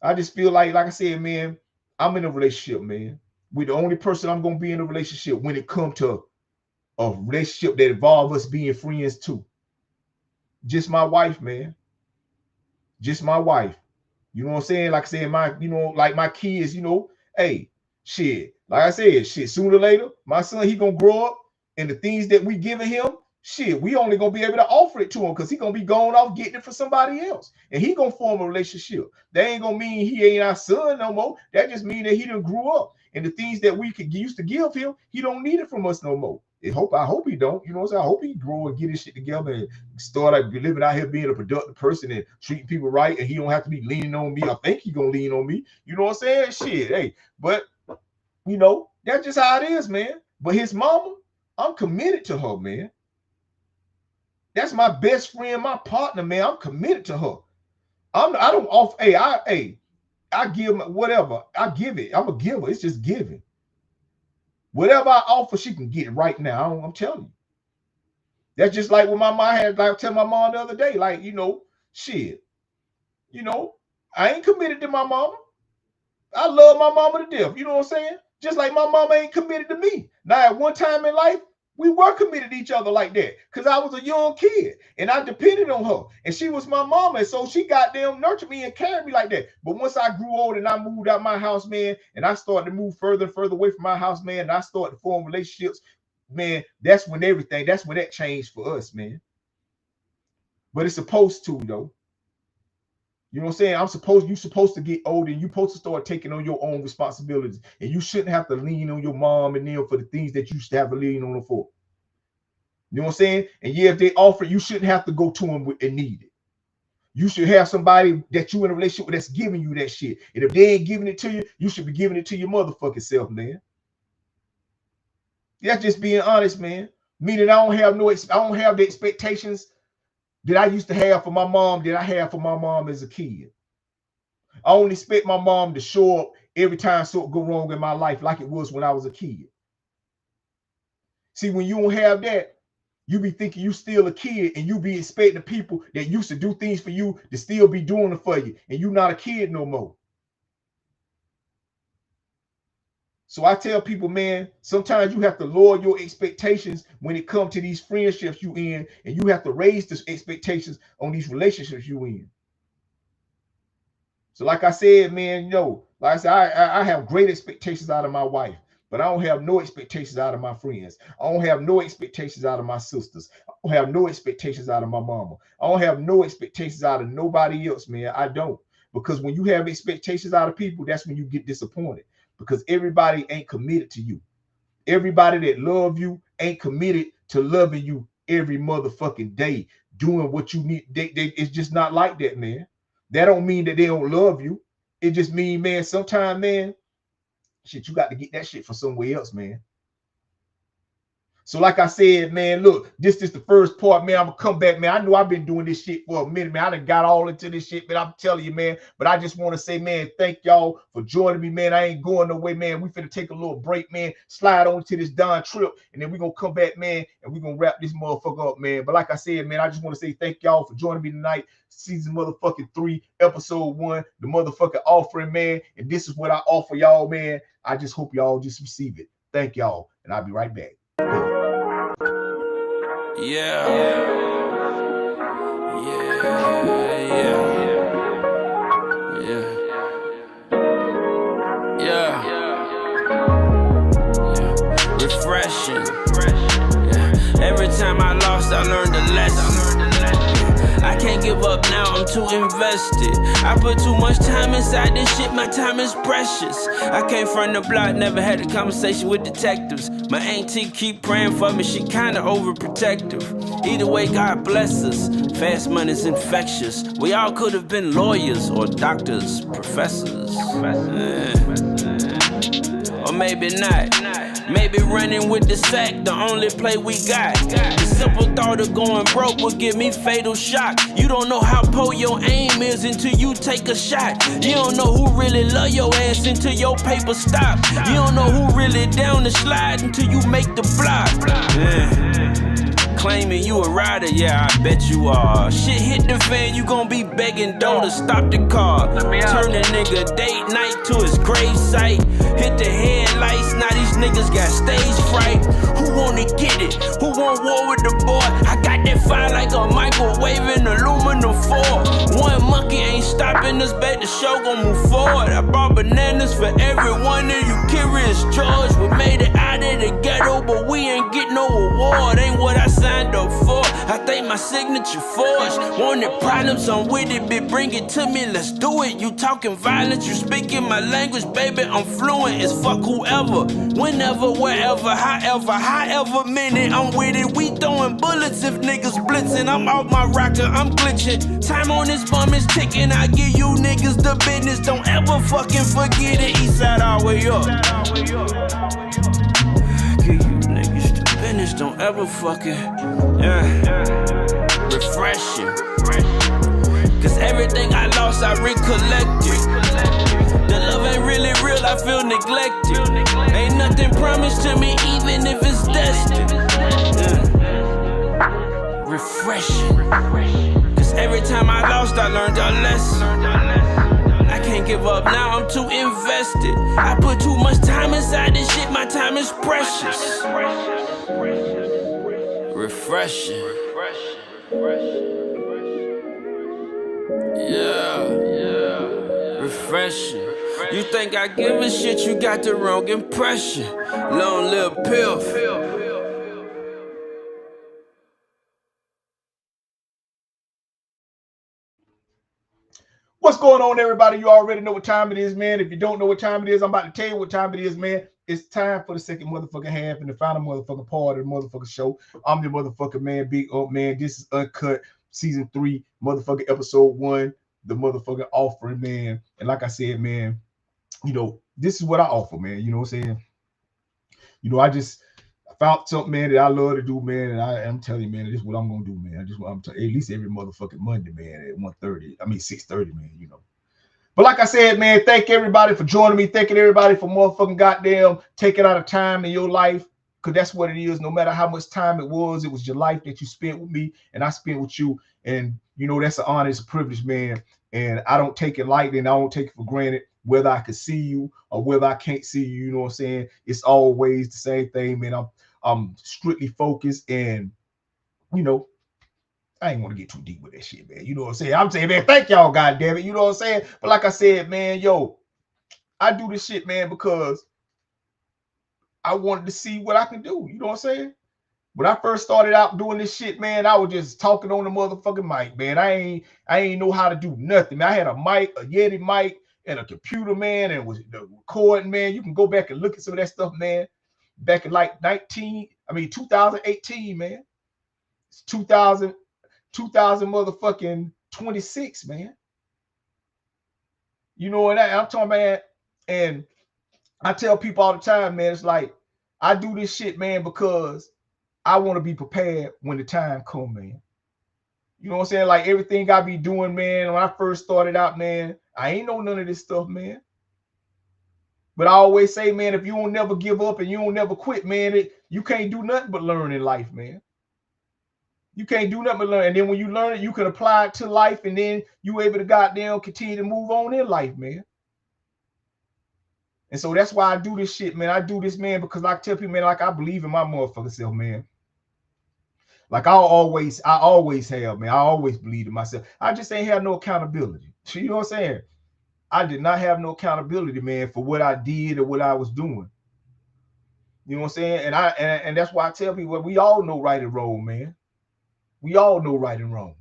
I just feel like I said, man, I'm in a relationship, man. We're the only person I'm going to be in a relationship when it comes to a relationship that involves us being friends too. Just my wife, man. Just my wife. You know what I'm saying? Like I said, like my kids, hey, shit. Like I said, shit, sooner or later, my son, he gonna grow up and the things that we giving him, shit, we only gonna be able to offer it to him because he gonna be going off getting it for somebody else. And he gonna form a relationship. That ain't gonna mean he ain't our son no more. That just mean that he done grew up. And the things that we used to give him, he don't need it from us no more. I hope he don't. You know what I'm saying? I hope he grow and get his shit together and start living out here being a productive person and treating people right. And he don't have to be leaning on me. I think he gonna lean on me. You know what I'm saying? Shit, hey. But that's just how it is, man. But his mama, I'm committed to her, man. That's my best friend, my partner, man. I'm committed to her. I don't offer. I give whatever. I give it. I'm a giver. It's just giving. Whatever I offer, she can get it right now. I'm telling you. That's just like what my mom had. Like I tell my mom the other day, like, shit. I ain't committed to my mama. I love my mama to death. You know what I'm saying? Just like my mama ain't committed to me. Now, at one time in life, we were committed to each other like that because I was a young kid and I depended on her. And she was my mama. And so she goddamn nurtured me and carried me like that. But once I grew old and I moved out my house, man, and I started to move further and further away from my house, man, and I started to form relationships, man, that's when that changed for us, man. But it's supposed to, though. You know what I'm saying? You're supposed to get older and you're supposed to start taking on your own responsibilities. And you shouldn't have to lean on your mom and them for the things that you should have to lean on them for. You know what I'm saying? And yeah, if they offer, you shouldn't have to go to them and need it. You should have somebody that you in a relationship with that's giving you that shit. And if they ain't giving it to you, you should be giving it to your motherfucking self, man. That's just being honest, man. Meaning I don't have the expectations that I used to have for my mom that I had for my mom as a kid. I only expect my mom to show up every time something go wrong in my life like it was when I was a kid. See, when you don't have that, you be thinking you still a kid and you be expecting the people that used to do things for you to still be doing it for you, and you not a kid no more. So I tell people, man, sometimes you have to lower your expectations when it comes to these friendships you in, and you have to raise the expectations on these relationships you in. So like I said, man, like I said, I have great expectations out of my wife, but I don't have no expectations out of my friends. I don't have no expectations out of my sisters. I don't have no expectations out of my mama. I don't have no expectations out of nobody else, man. I don't. Because when you have expectations out of people, that's when you get disappointed. Because everybody ain't committed to you. Everybody that love you ain't committed to loving you every motherfucking day, doing what you need. It's just not like that, man. That don't mean that they don't love you. It just mean, man, sometimes, man, shit, you got to get that shit from somewhere else, man. So like I said, man, look, this is the first part, man. I'm gonna come back, man. I know I've been doing this shit for a minute, man. I done got all into this shit, but I'm telling you, man. But I just want to say, man, thank y'all for joining me, man. I ain't going nowhere, man. We finna take a little break, man. Slide on to this Don trip, and then we're gonna come back, man, and we're gonna wrap this motherfucker up, man. But like I said, man, I just want to say thank y'all for joining me tonight. Season motherfucking 3, episode 1, the motherfucking offering, man. And this is what I offer y'all, man. I just hope y'all just receive it. Thank y'all, and I'll be right back. Yeah. Refreshing. Yeah. Every time I lost, I learned a lesson. I can't give up now, I'm too invested. I put too much time inside this shit, my time is precious. I came from the block, never had a conversation with detectives. My auntie keep praying for me, she kinda overprotective. Either way, God bless us. Fast money's infectious. We all could have been lawyers or doctors, professors. Or maybe not. Maybe running with the sack, the only play we got. The simple thought of going broke would give me fatal shock. You don't know how poor your aim is until you take a shot. You don't know who really love your ass until your paper stop. You don't know who really down the slide until you make the block. Claiming you a rider, yeah, I bet you are. Shit hit the fan, you gon' be begging dough to stop the car. Turn a nigga date night to his grave site. Hit the headlights, now these niggas got stage fright. Who wanna get it? Who want war with the boy? I got that fire like a microwave in aluminum foil. One monkey ain't stopping us, bet the show gon' move forward. I brought bananas for every one of you curious George. We made it out of the ghetto, but we ain't get no award. Ain't what I signed up for. I think my signature forged. Wanted problems, I'm with it, bitch, bring it to me, let's do it. You talking violence, you speaking my language, baby, I'm fluent as fuck whoever. Whenever, wherever, however minute I'm with it. We throwing bullets if niggas blitzing. I'm off my rocker, I'm glitching. Time on this bum is ticking. I give you niggas the business. Don't ever fucking forget it. Eastside all the way up. Give you niggas the business. Don't ever fucking refreshing. Cause everything I lost, I recollected. The love ain't really real, I feel neglected. Ain't nothing promised to me, even if it's destined. Refreshing. Cause every time I lost, I learned a lesson. I can't give up now, I'm too invested. I put too much time inside this shit, my time is precious. Refreshing. Refreshing. You think I give a shit, you got the wrong impression. Long live pill. What's going on, everybody? You already know what time it is, man. If you don't know what time it is, I'm about to tell you what time it is, man. It's time for the second motherfucking half and the final motherfucking part of the motherfucking show. I'm the motherfucking man, Big Unc, man. This is Uncut, season 3, motherfucking episode 1, the motherfucking offering, man. And like I said, man, this is what I offer, man. You know what I'm saying? I found something, man, that I love to do, man, and I'm telling you, man, this is what I'm gonna do, man. This is what I'm telling, at least every motherfucking Monday, man, at 1:30. I mean 6:30, man, you know. But like I said, man, thank everybody for joining me. Thanking everybody for motherfucking goddamn taking out of time in your life. Because that's what it is. No matter how much time it was your life that you spent with me and I spent with you. And, you know, that's an honor, it's a privilege, man. And I don't take it lightly and I don't take it for granted whether I can see you or whether I can't see you. You know what I'm saying? It's always the same thing, man. I'm strictly focused and, you know, I ain't want to get too deep with that shit, man. You know what I'm saying? I'm saying, man, thank y'all, goddamn it. You know what I'm saying? But like I said, man, yo, I do this shit, man, because I wanted to see what I can do. You know what I'm saying? When I first started out doing this shit, man, I was just talking on the motherfucking mic, man. I ain't know how to do nothing, man. I had a mic, a Yeti mic, and a computer, man, and was the recording, man. You can go back and look at some of that stuff, man. Back in like 2018, man. It's 2000 motherfucking 26, man. You know what I'm talking about? And I tell people all the time, man, it's like I do this shit, man, because I want to be prepared when the time comes, man. You know what I'm saying? Like everything I be doing, man, when I first started out, man, I ain't know none of this stuff, man. But I always say, man, if you don't never give up and you don't never quit, man, you can't do nothing but learn in life, man. You can't do nothing but learn. And then when you learn it, you can apply it to life, and then you able to goddamn continue to move on in life, man. And so that's why I do this shit, man. I do this, man, because like I tell people, man, like I believe in my motherfucking self, man. Like I always have, man. I always believe in myself. I just ain't have no accountability. You know what I'm saying? I did not have no accountability, man, for what I did or what I was doing. You know what I'm saying? And that's why I tell people, well, we all know right and wrong, man. We all know right and wrong.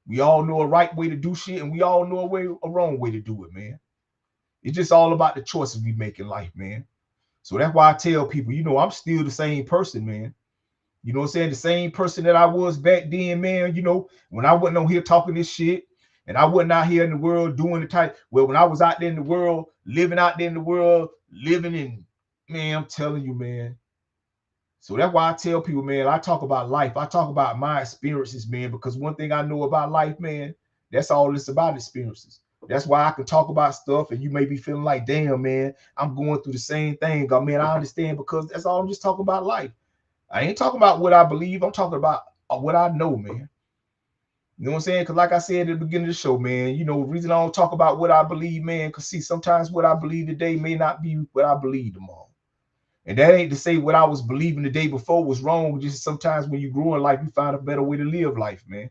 We all know a right way to do shit, and we all know a wrong way to do it, man. It's just all about the choices we make in life, man. So that's why I tell people, you know, I'm still the same person, man. You know what I'm saying? The same person that I was back then, man. You know, when I wasn't on here talking this shit, and I wasn't out here in the world doing the type, well, when I was out there in the world, living out there in the world, living in, man, I'm telling you, man. So that's why I tell people, man, I talk about life. I talk about my experiences, man, because one thing I know about life, man, that's all it's about, experiences. That's why I can talk about stuff and you may be feeling like, damn, man, I'm going through the same thing. I mean, I understand because that's all I'm just talking about life. I ain't talking about what I believe. I'm talking about what I know, man. You know what I'm saying? Because like I said at the beginning of the show, man, you know, the reason I don't talk about what I believe, man, because see, sometimes what I believe today may not be what I believe tomorrow. And that ain't to say what I was believing the day before was wrong. Just sometimes when you grow in life, you find a better way to live life, man.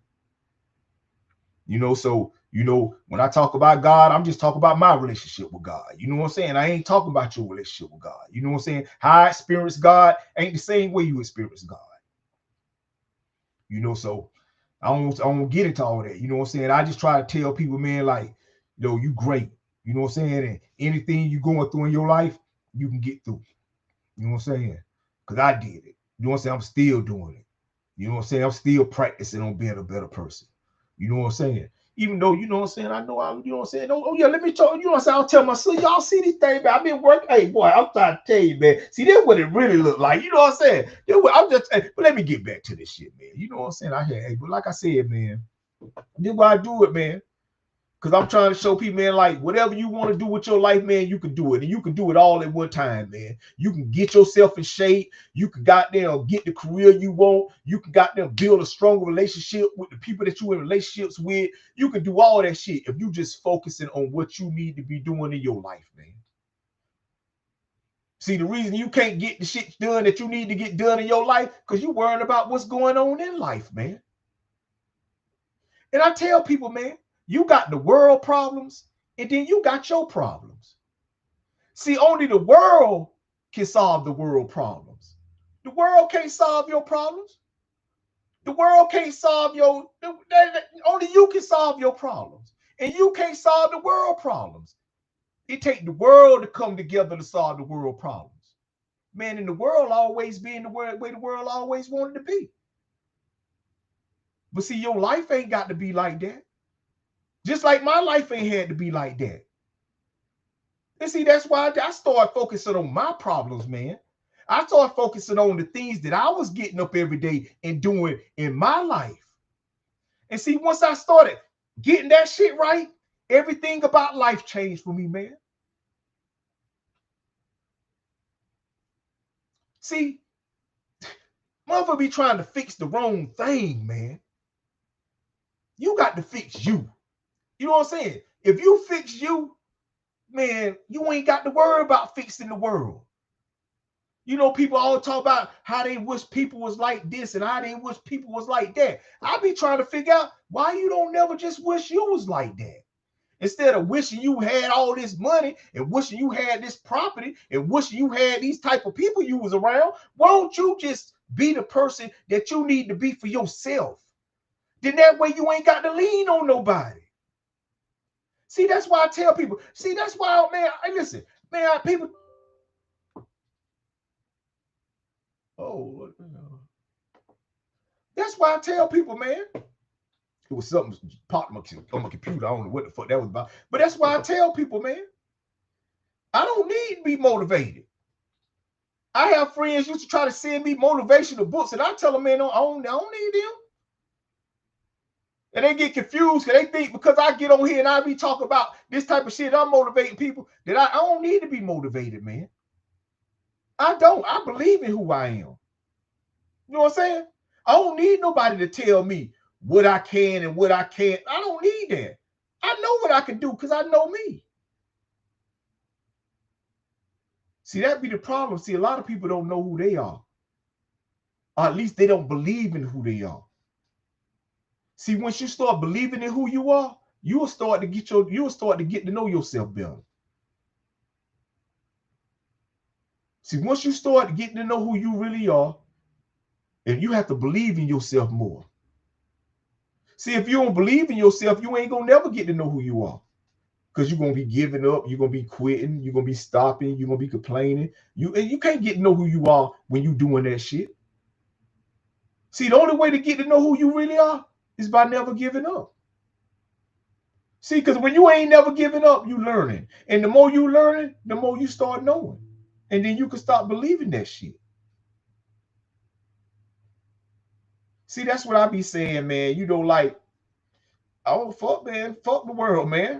You know, so, you know, when I talk about God, I'm just talking about my relationship with God. You know what I'm saying? I ain't talking about your relationship with God. You know what I'm saying? How I experience God ain't the same way you experience God. You know, so I don't get into all that. You know what I'm saying? I just try to tell people, man, like, you know, you great. You know what I'm saying? And anything you going through in your life, you can get through. You know what I'm saying? Because I did it. You know what I'm saying? I'm still doing it. You know what I'm saying? I'm still practicing on being a better person. You know what I'm saying? Even though, you know what I'm saying, I know you know what I'm saying? Oh yeah, let me talk. You know what I'm saying? I'll tell my son, y'all see these things, man. I've been working. Hey, boy, I'm trying to tell you, man. See, that's what it really looked like. You know what I'm saying? I'm just, but let me get back to this shit, man. You know what I'm saying? But like I said, man, this is why I do it, man. Because I'm trying to show people, man, like whatever you want to do with your life, man, you can do it. And you can do it all at one time, man. You can get yourself in shape. You can goddamn get the career you want. You can goddamn build a stronger relationship with the people that you're in relationships with. You can do all that shit if you just focusing on what you need to be doing in your life, man. See, the reason you can't get the shit done that you need to get done in your life, because you're worrying about what's going on in life, man. And I tell people, man, you got the world problems, and then you got your problems. See, only the world can solve the world problems. The world can't solve your problems. The world can't solve only you can solve your problems. And you can't solve the world problems. It takes the world to come together to solve the world problems. Man, and the world always being the way the world always wanted to be. But see, your life ain't got to be like that. Just like my life ain't had to be like that. And see, that's why I started focusing on my problems, man. I started focusing on the things that I was getting up every day and doing in my life. And see, once I started getting that shit right, everything about life changed for me, man. See, motherfucker be trying to fix the wrong thing, man. You got to fix you. You know what I'm saying? If you fix you, man, you ain't got to worry about fixing the world. You know, people all talk about how they wish people was like this and how they wish people was like that. I be trying to figure out why you don't never just wish you was like that. Instead of wishing you had all this money and wishing you had this property and wishing you had these type of people you was around, why don't you just be the person that you need to be for yourself? Then that way you ain't got to lean on nobody. See, that's why I tell people. See, that's why, man, listen, man, people. Oh, that's why I tell people, man. It was something popped on my computer. I don't know what the fuck that was about. But that's why I tell people, man, I don't need to be motivated. I have friends used to try to send me motivational books, and I tell them, man, I don't need them. And they get confused because they think because I get on here and I be talking about this type of shit, I'm motivating people, that I don't need to be motivated, man. I don't. I believe in who I am. You know what I'm saying? I don't need nobody to tell me what I can and what I can't. I don't need that. I know what I can do because I know me. See, that be the problem. See, a lot of people don't know who they are. Or at least they don't believe in who they are. See, once you start believing in who you are, you'll start to get to know yourself better. See, once you start getting to know who you really are, and you have to believe in yourself more. See, if you don't believe in yourself, you ain't gonna never get to know who you are. Because you're gonna be giving up, you're gonna be quitting, you're gonna be stopping, you're gonna be complaining. You can't get to know who you are when you're doing that shit. See, the only way to get to know who you really are is by never giving up. See, because when you ain't never giving up, you learning. And the more you learning, the more you start knowing. And then you can start believing that shit. See, that's what I be saying, man. You know, like, oh, fuck, man. Fuck the world, man. You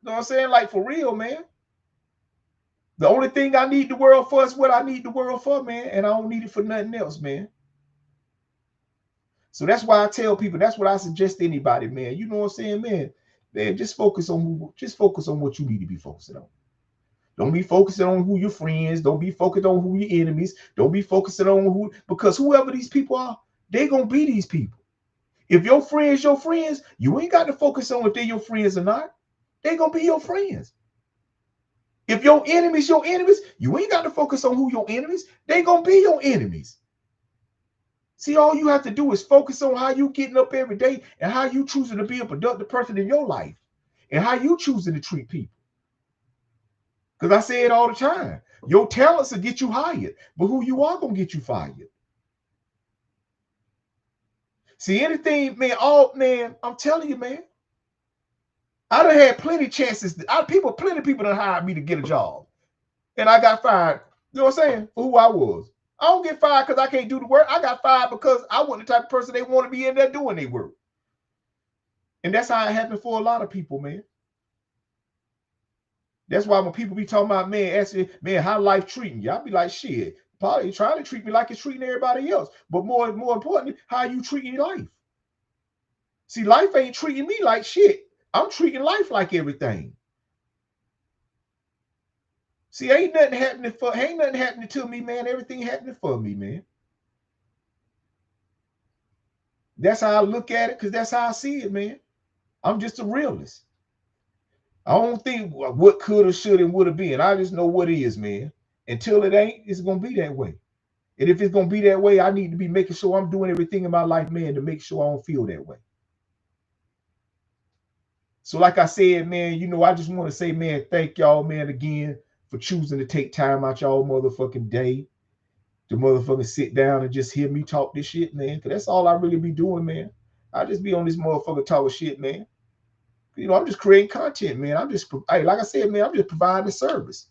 know what I'm saying? Like, for real, man. The only thing I need the world for is what I need the world for, man. And I don't need it for nothing else, man. So that's why I tell people, that's what I suggest to anybody, man. You know what I'm saying, man? Man, just focus on what you need to be focusing on. Don't be focusing on who your friends. Don't be focused on who your enemies. Don't be focusing on who, because whoever these people are, they gonna be these people. If your friends, you ain't got to focus on if they're your friends or not. They gonna be your friends. If your enemies, you ain't got to focus on who your enemies. They gonna be your enemies. See, all you have to do is focus on how you getting up every day and how you choosing to be a productive person in your life and how you choosing to treat people. Because I say it all the time. Your talents will get you hired, but who you are gonna get you fired. See, anything, man, I'm telling you, man. I done had plenty chances. Plenty of people done hired me to get a job. And I got fired. You know what I'm saying? For who I was. I don't get fired because I can't do the work. I got fired because I wasn't the type of person they want to be in there doing their work. And that's how it happened for a lot of people, man. That's why when people be talking about, man, asking, man, how life treating you? I'll be like, shit, probably trying to treat me like it's treating everybody else. But more importantly, how you treating life? See, life ain't treating me like shit. I'm treating life like everything. See, ain't nothing happening to me, man. Everything happening for me, man. That's how I look at it, because that's how I see it, man. I'm just a realist. I don't think what could or should and would have been. I just know what it is, man. Until it ain't, it's going to be that way. And if it's going to be that way, I need to be making sure I'm doing everything in my life, man, to make sure I don't feel that way. So like I said, man, you know, I just want to say, man, thank y'all, man, again, for choosing to take time out y'all motherfucking day to motherfucking sit down and just hear me talk this shit, man. Because that's all I really be doing, man. I just be on this motherfucker talking shit, man. You know, I'm just creating content, man. Like I said, man, I'm just providing a service.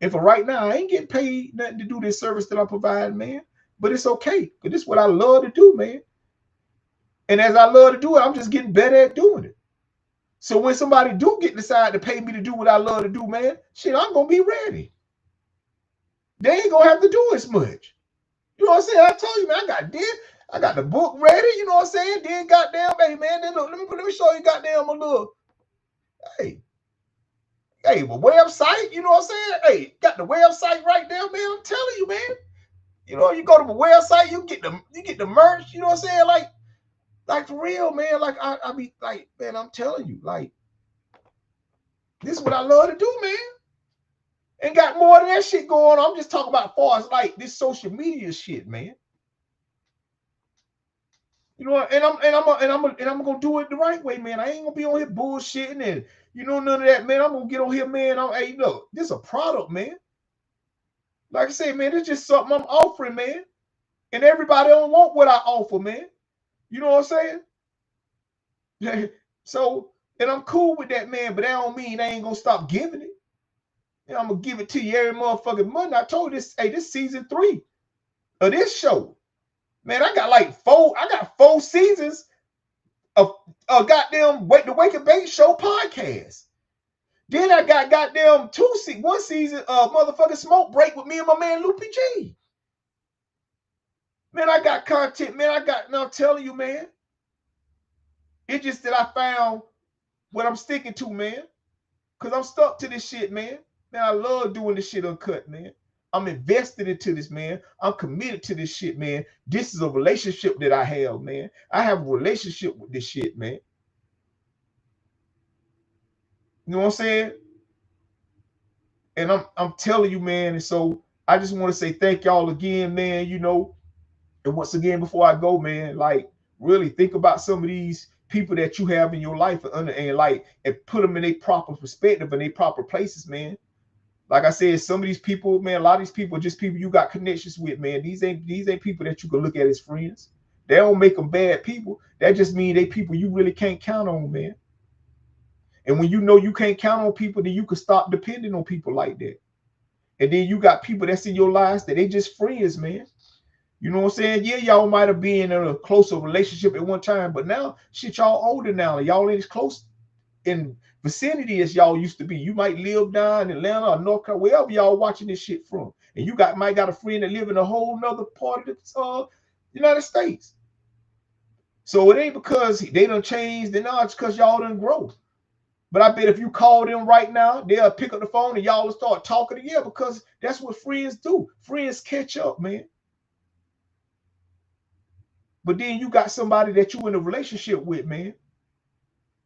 And for right now, I ain't getting paid nothing to do this service that I provide, man. But it's okay, because this is what I love to do, man. And as I love to do it, I'm just getting better at doing it. So when somebody do decide to pay me to do what I love to do, man, shit, I'm gonna be ready. They ain't gonna have to do as much. You know what I'm saying? I told you, man, I got the book ready, you know what I'm saying? Then goddamn, hey man, then look, let me show you goddamn a little, hey, my website, you know what I'm saying? Hey, got the website right there, man. I'm telling you, man. You know, you go to my website, you get the merch, you know what I'm saying? Like for real, man. Like I be like, man, I'm telling you, like, this is what I love to do, man. And got more of that shit going on. I'm just talking about as far as like this social media shit, man. You know, and I'm gonna do it the right way, man. I ain't gonna be on here bullshitting and none of that, man. I'm gonna get on here, man. Hey, look, this is a product, man. Like I say, man, it's just something I'm offering, man. And everybody don't want what I offer, man. You know what I'm saying? So, and I'm cool with that, man, but that don't mean I ain't gonna stop giving it. I'm gonna give it to you every motherfucking month. I told you this, hey, this season 3 of this show. Man, I got 4 seasons of goddamn the Wake and Bake Show podcast. Then I got goddamn 1 season of motherfucking Smoke Break with me and my man Loopy G. Man, I got content, man. I'm telling you, man. It's just that I found what I'm sticking to, man. Because I'm stuck to this shit, man. Man, I love doing this shit uncut, man. I'm invested into this, man. I'm committed to this shit, man. This is a relationship that I have, man. I have a relationship with this shit, man. You know what I'm saying? And I'm telling you, man. And so I just want to say thank y'all again, man. And once again, before I go, man, like really think about some of these people that you have in your life and put them in a proper perspective and a proper places, man. Like I said, some of these people, man, a lot of these people are just people you got connections with, man. These ain't people that you can look at as friends. They don't make them bad people. That just means they people you really can't count on, man. And when you know you can't count on people, then you can stop depending on people like that. And then you got people that's in your lives that they just friends, man. You know what I'm saying? Yeah, y'all might have been in a closer relationship at one time, but now, shit, y'all older now. Y'all ain't as close in vicinity as y'all used to be. You might live down in Atlanta or North Carolina, wherever y'all watching this shit from. And you might got a friend that live in a whole nother part of the United States. So it ain't because they done changed, and now it's because y'all done grow. But I bet if you call them right now, they'll pick up the phone and y'all will start talking together, because that's what friends do. Friends catch up, man. But then you got somebody that you in a relationship with, man.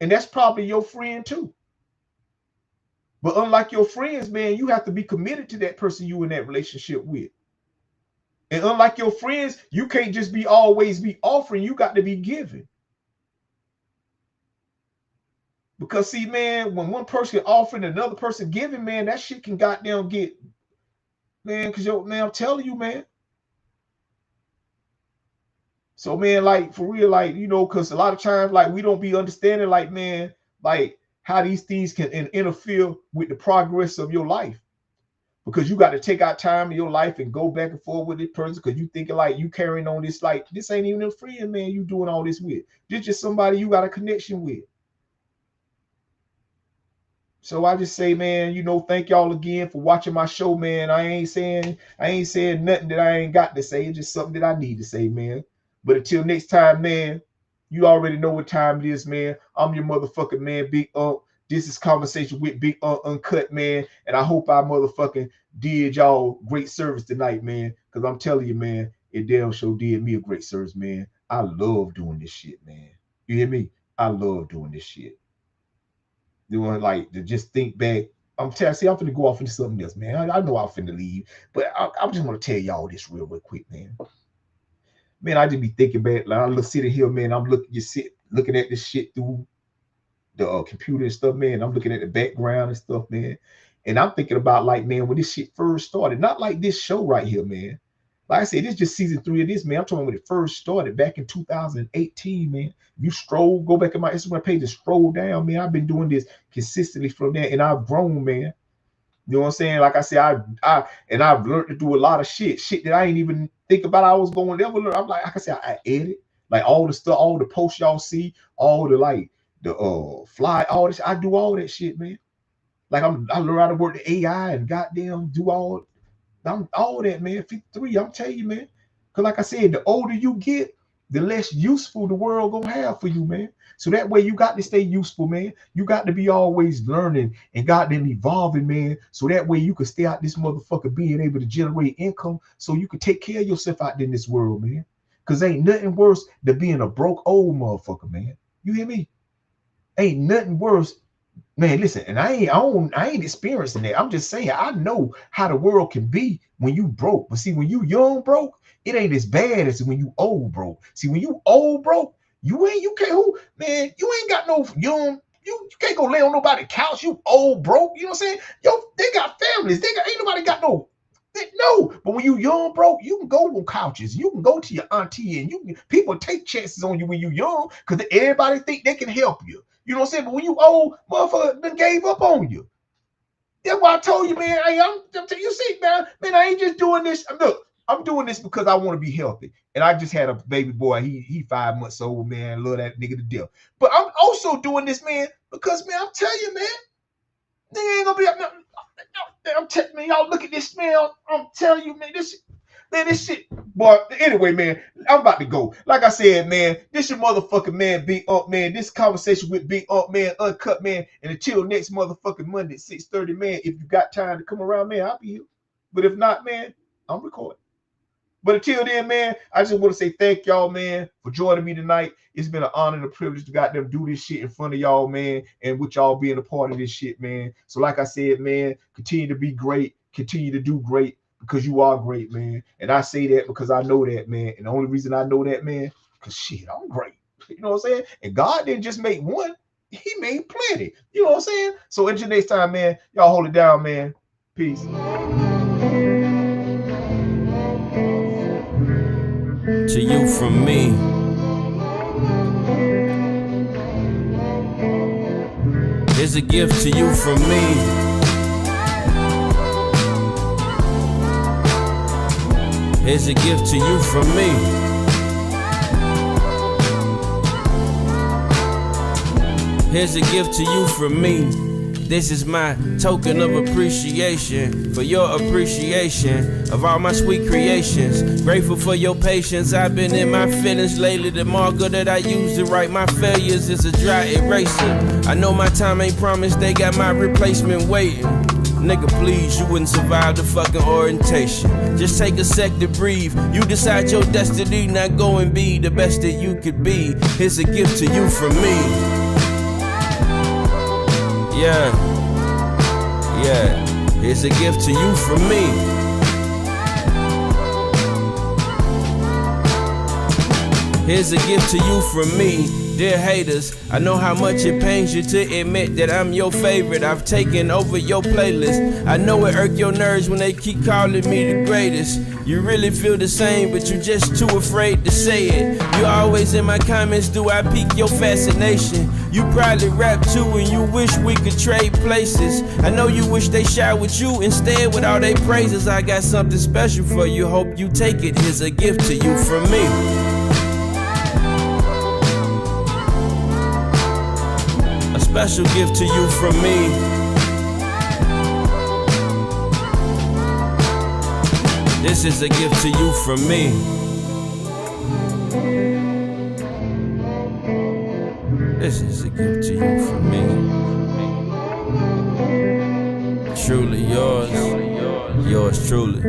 And that's probably your friend too. But unlike your friends, man, you have to be committed to that person you in that relationship with. And unlike your friends, you can't just always be offering. You got to be giving. Because see, man, when one person offering, another person giving, man, that shit can goddamn get, man, because man, I'm telling you, man. So, man, like, for real, like, because a lot of times, like, we don't be understanding, like, man, like, how these things can interfere with the progress of your life. Because you got to take out time in your life and go back and forth with this person, because you thinking, like, you carrying on this, like, this ain't even a friend, man, you doing all this with. This just somebody you got a connection with. So I just say, man, thank y'all again for watching my show, man. I ain't saying nothing that I ain't got to say. It's just something that I need to say, man. But until next time, man, you already know what time it is, man. I'm your motherfucking man, Big Unc. This is Conversation with Big Unc Uncut, man. And I hope I motherfucking did y'all great service tonight, man. Because I'm telling you, man, it damn sure did me a great service, man. I love doing this shit, man. You hear me? I love doing this shit. Doing like to just think back. I'm finna go off into something else, man. I know I'm finna leave, but I just want to tell y'all this real quick, man. Man, I just be thinking back. Like I'm sitting here, man. I'm looking at this shit through the computer and stuff, man. I'm looking at the background and stuff, man. And I'm thinking about, like, man, when this shit first started, not like this show right here, man. Like I said, this is just season 3 of this, man. I'm talking when it first started back in 2018, man. You go back in my Instagram page and scroll down, man. I've been doing this consistently from there, and I've grown, man. You know what I'm saying? Like I said, I've learned to do a lot of shit that I ain't even think about I was going to ever learn. I'm like I said, I edit like all the stuff, all the posts y'all see, all the like the fly, all this. I do all that shit, man. Like I learn how to work the AI and goddamn do I'm all that, man. 53, I'm telling you, man. Cause like I said, the older you get, the less useful the world gonna have for you, man. So that way you got to stay useful, man. You got to be always learning and goddamn evolving, man. So that way you can stay out this motherfucker being able to generate income so you can take care of yourself out in this world, man. Cause ain't nothing worse than being a broke old motherfucker, man. You hear me? Ain't nothing worse. Man, listen, and I ain't experiencing that. I'm just saying I know how the world can be when you broke. But see, when you young broke, it ain't as bad as when you old broke. See, when you old broke, you can't man, you ain't got no young, you can't go lay on nobody's couch. You old broke, you know what I'm saying? Yo, they got families. Ain't nobody got no. No, but when you young broke, you can go on couches. You can go to your auntie, and people take chances on you when you young because everybody think they can help you. You know what I'm saying? But when you old, motherfucker done gave up on you. That's why I told you, man. You see, man, I ain't just doing this. Look, I'm doing this because I want to be healthy. And I just had a baby boy. He 5 months old, man. Love that nigga to death. But I'm also doing this, man, because, man, I'm telling you, man, nigga ain't gonna be up. I'm telling you, y'all look at this, man. I'm telling you, man, this shit. Boy, anyway, man, I'm about to go. Like I said, man, this your motherfucking man, Big Unc, man. This conversation with Big Unc, man, Uncut, man. And until next motherfucking Monday, 6:30, man, if you got time to come around, man, I'll be here. But if not, man, I'm recording. But until then, man, I just want to say thank y'all, man, for joining me tonight. It's been an honor and a privilege to goddamn do this shit in front of y'all, man, and with y'all being a part of this shit, man. So like I said, man, continue to be great, continue to do great, because you are great, man. And I say that because I know that, man. And the only reason I know that, man, because shit, I'm great. You know what I'm saying? And God didn't just make one, he made plenty. You know what I'm saying? So until next time, man, y'all hold it down, man. Peace. To you from me. Here's a gift to you from me. Here's a gift to you from me. Here's a gift to you from me. This is my token of appreciation for your appreciation of all my sweet creations. Grateful for your patience. I've been in my feelings lately. The marker that I use to write my failures is a dry eraser. I know my time ain't promised. They got my replacement waiting. Nigga, please, you wouldn't survive the fucking orientation. Just take a sec to breathe. You decide your destiny, not go and be the best that you could be. Here's a gift to you from me. Yeah, here's a gift to you from me. Here's a gift to you from me. Dear haters, I know how much it pains you to admit that I'm your favorite. I've taken over your playlist. I know it irk your nerves when they keep calling me the greatest. You really feel the same, but you're just too afraid to say it. You always in my comments, do I pique your fascination? You probably rap too and you wish we could trade places. I know you wish they shot with you instead with all they praises. I got something special for you, hope you take it. Here's a gift to you from me. A special gift to you from me. This is a gift to you from me. This is a gift to you from me. Truly yours. Yours truly.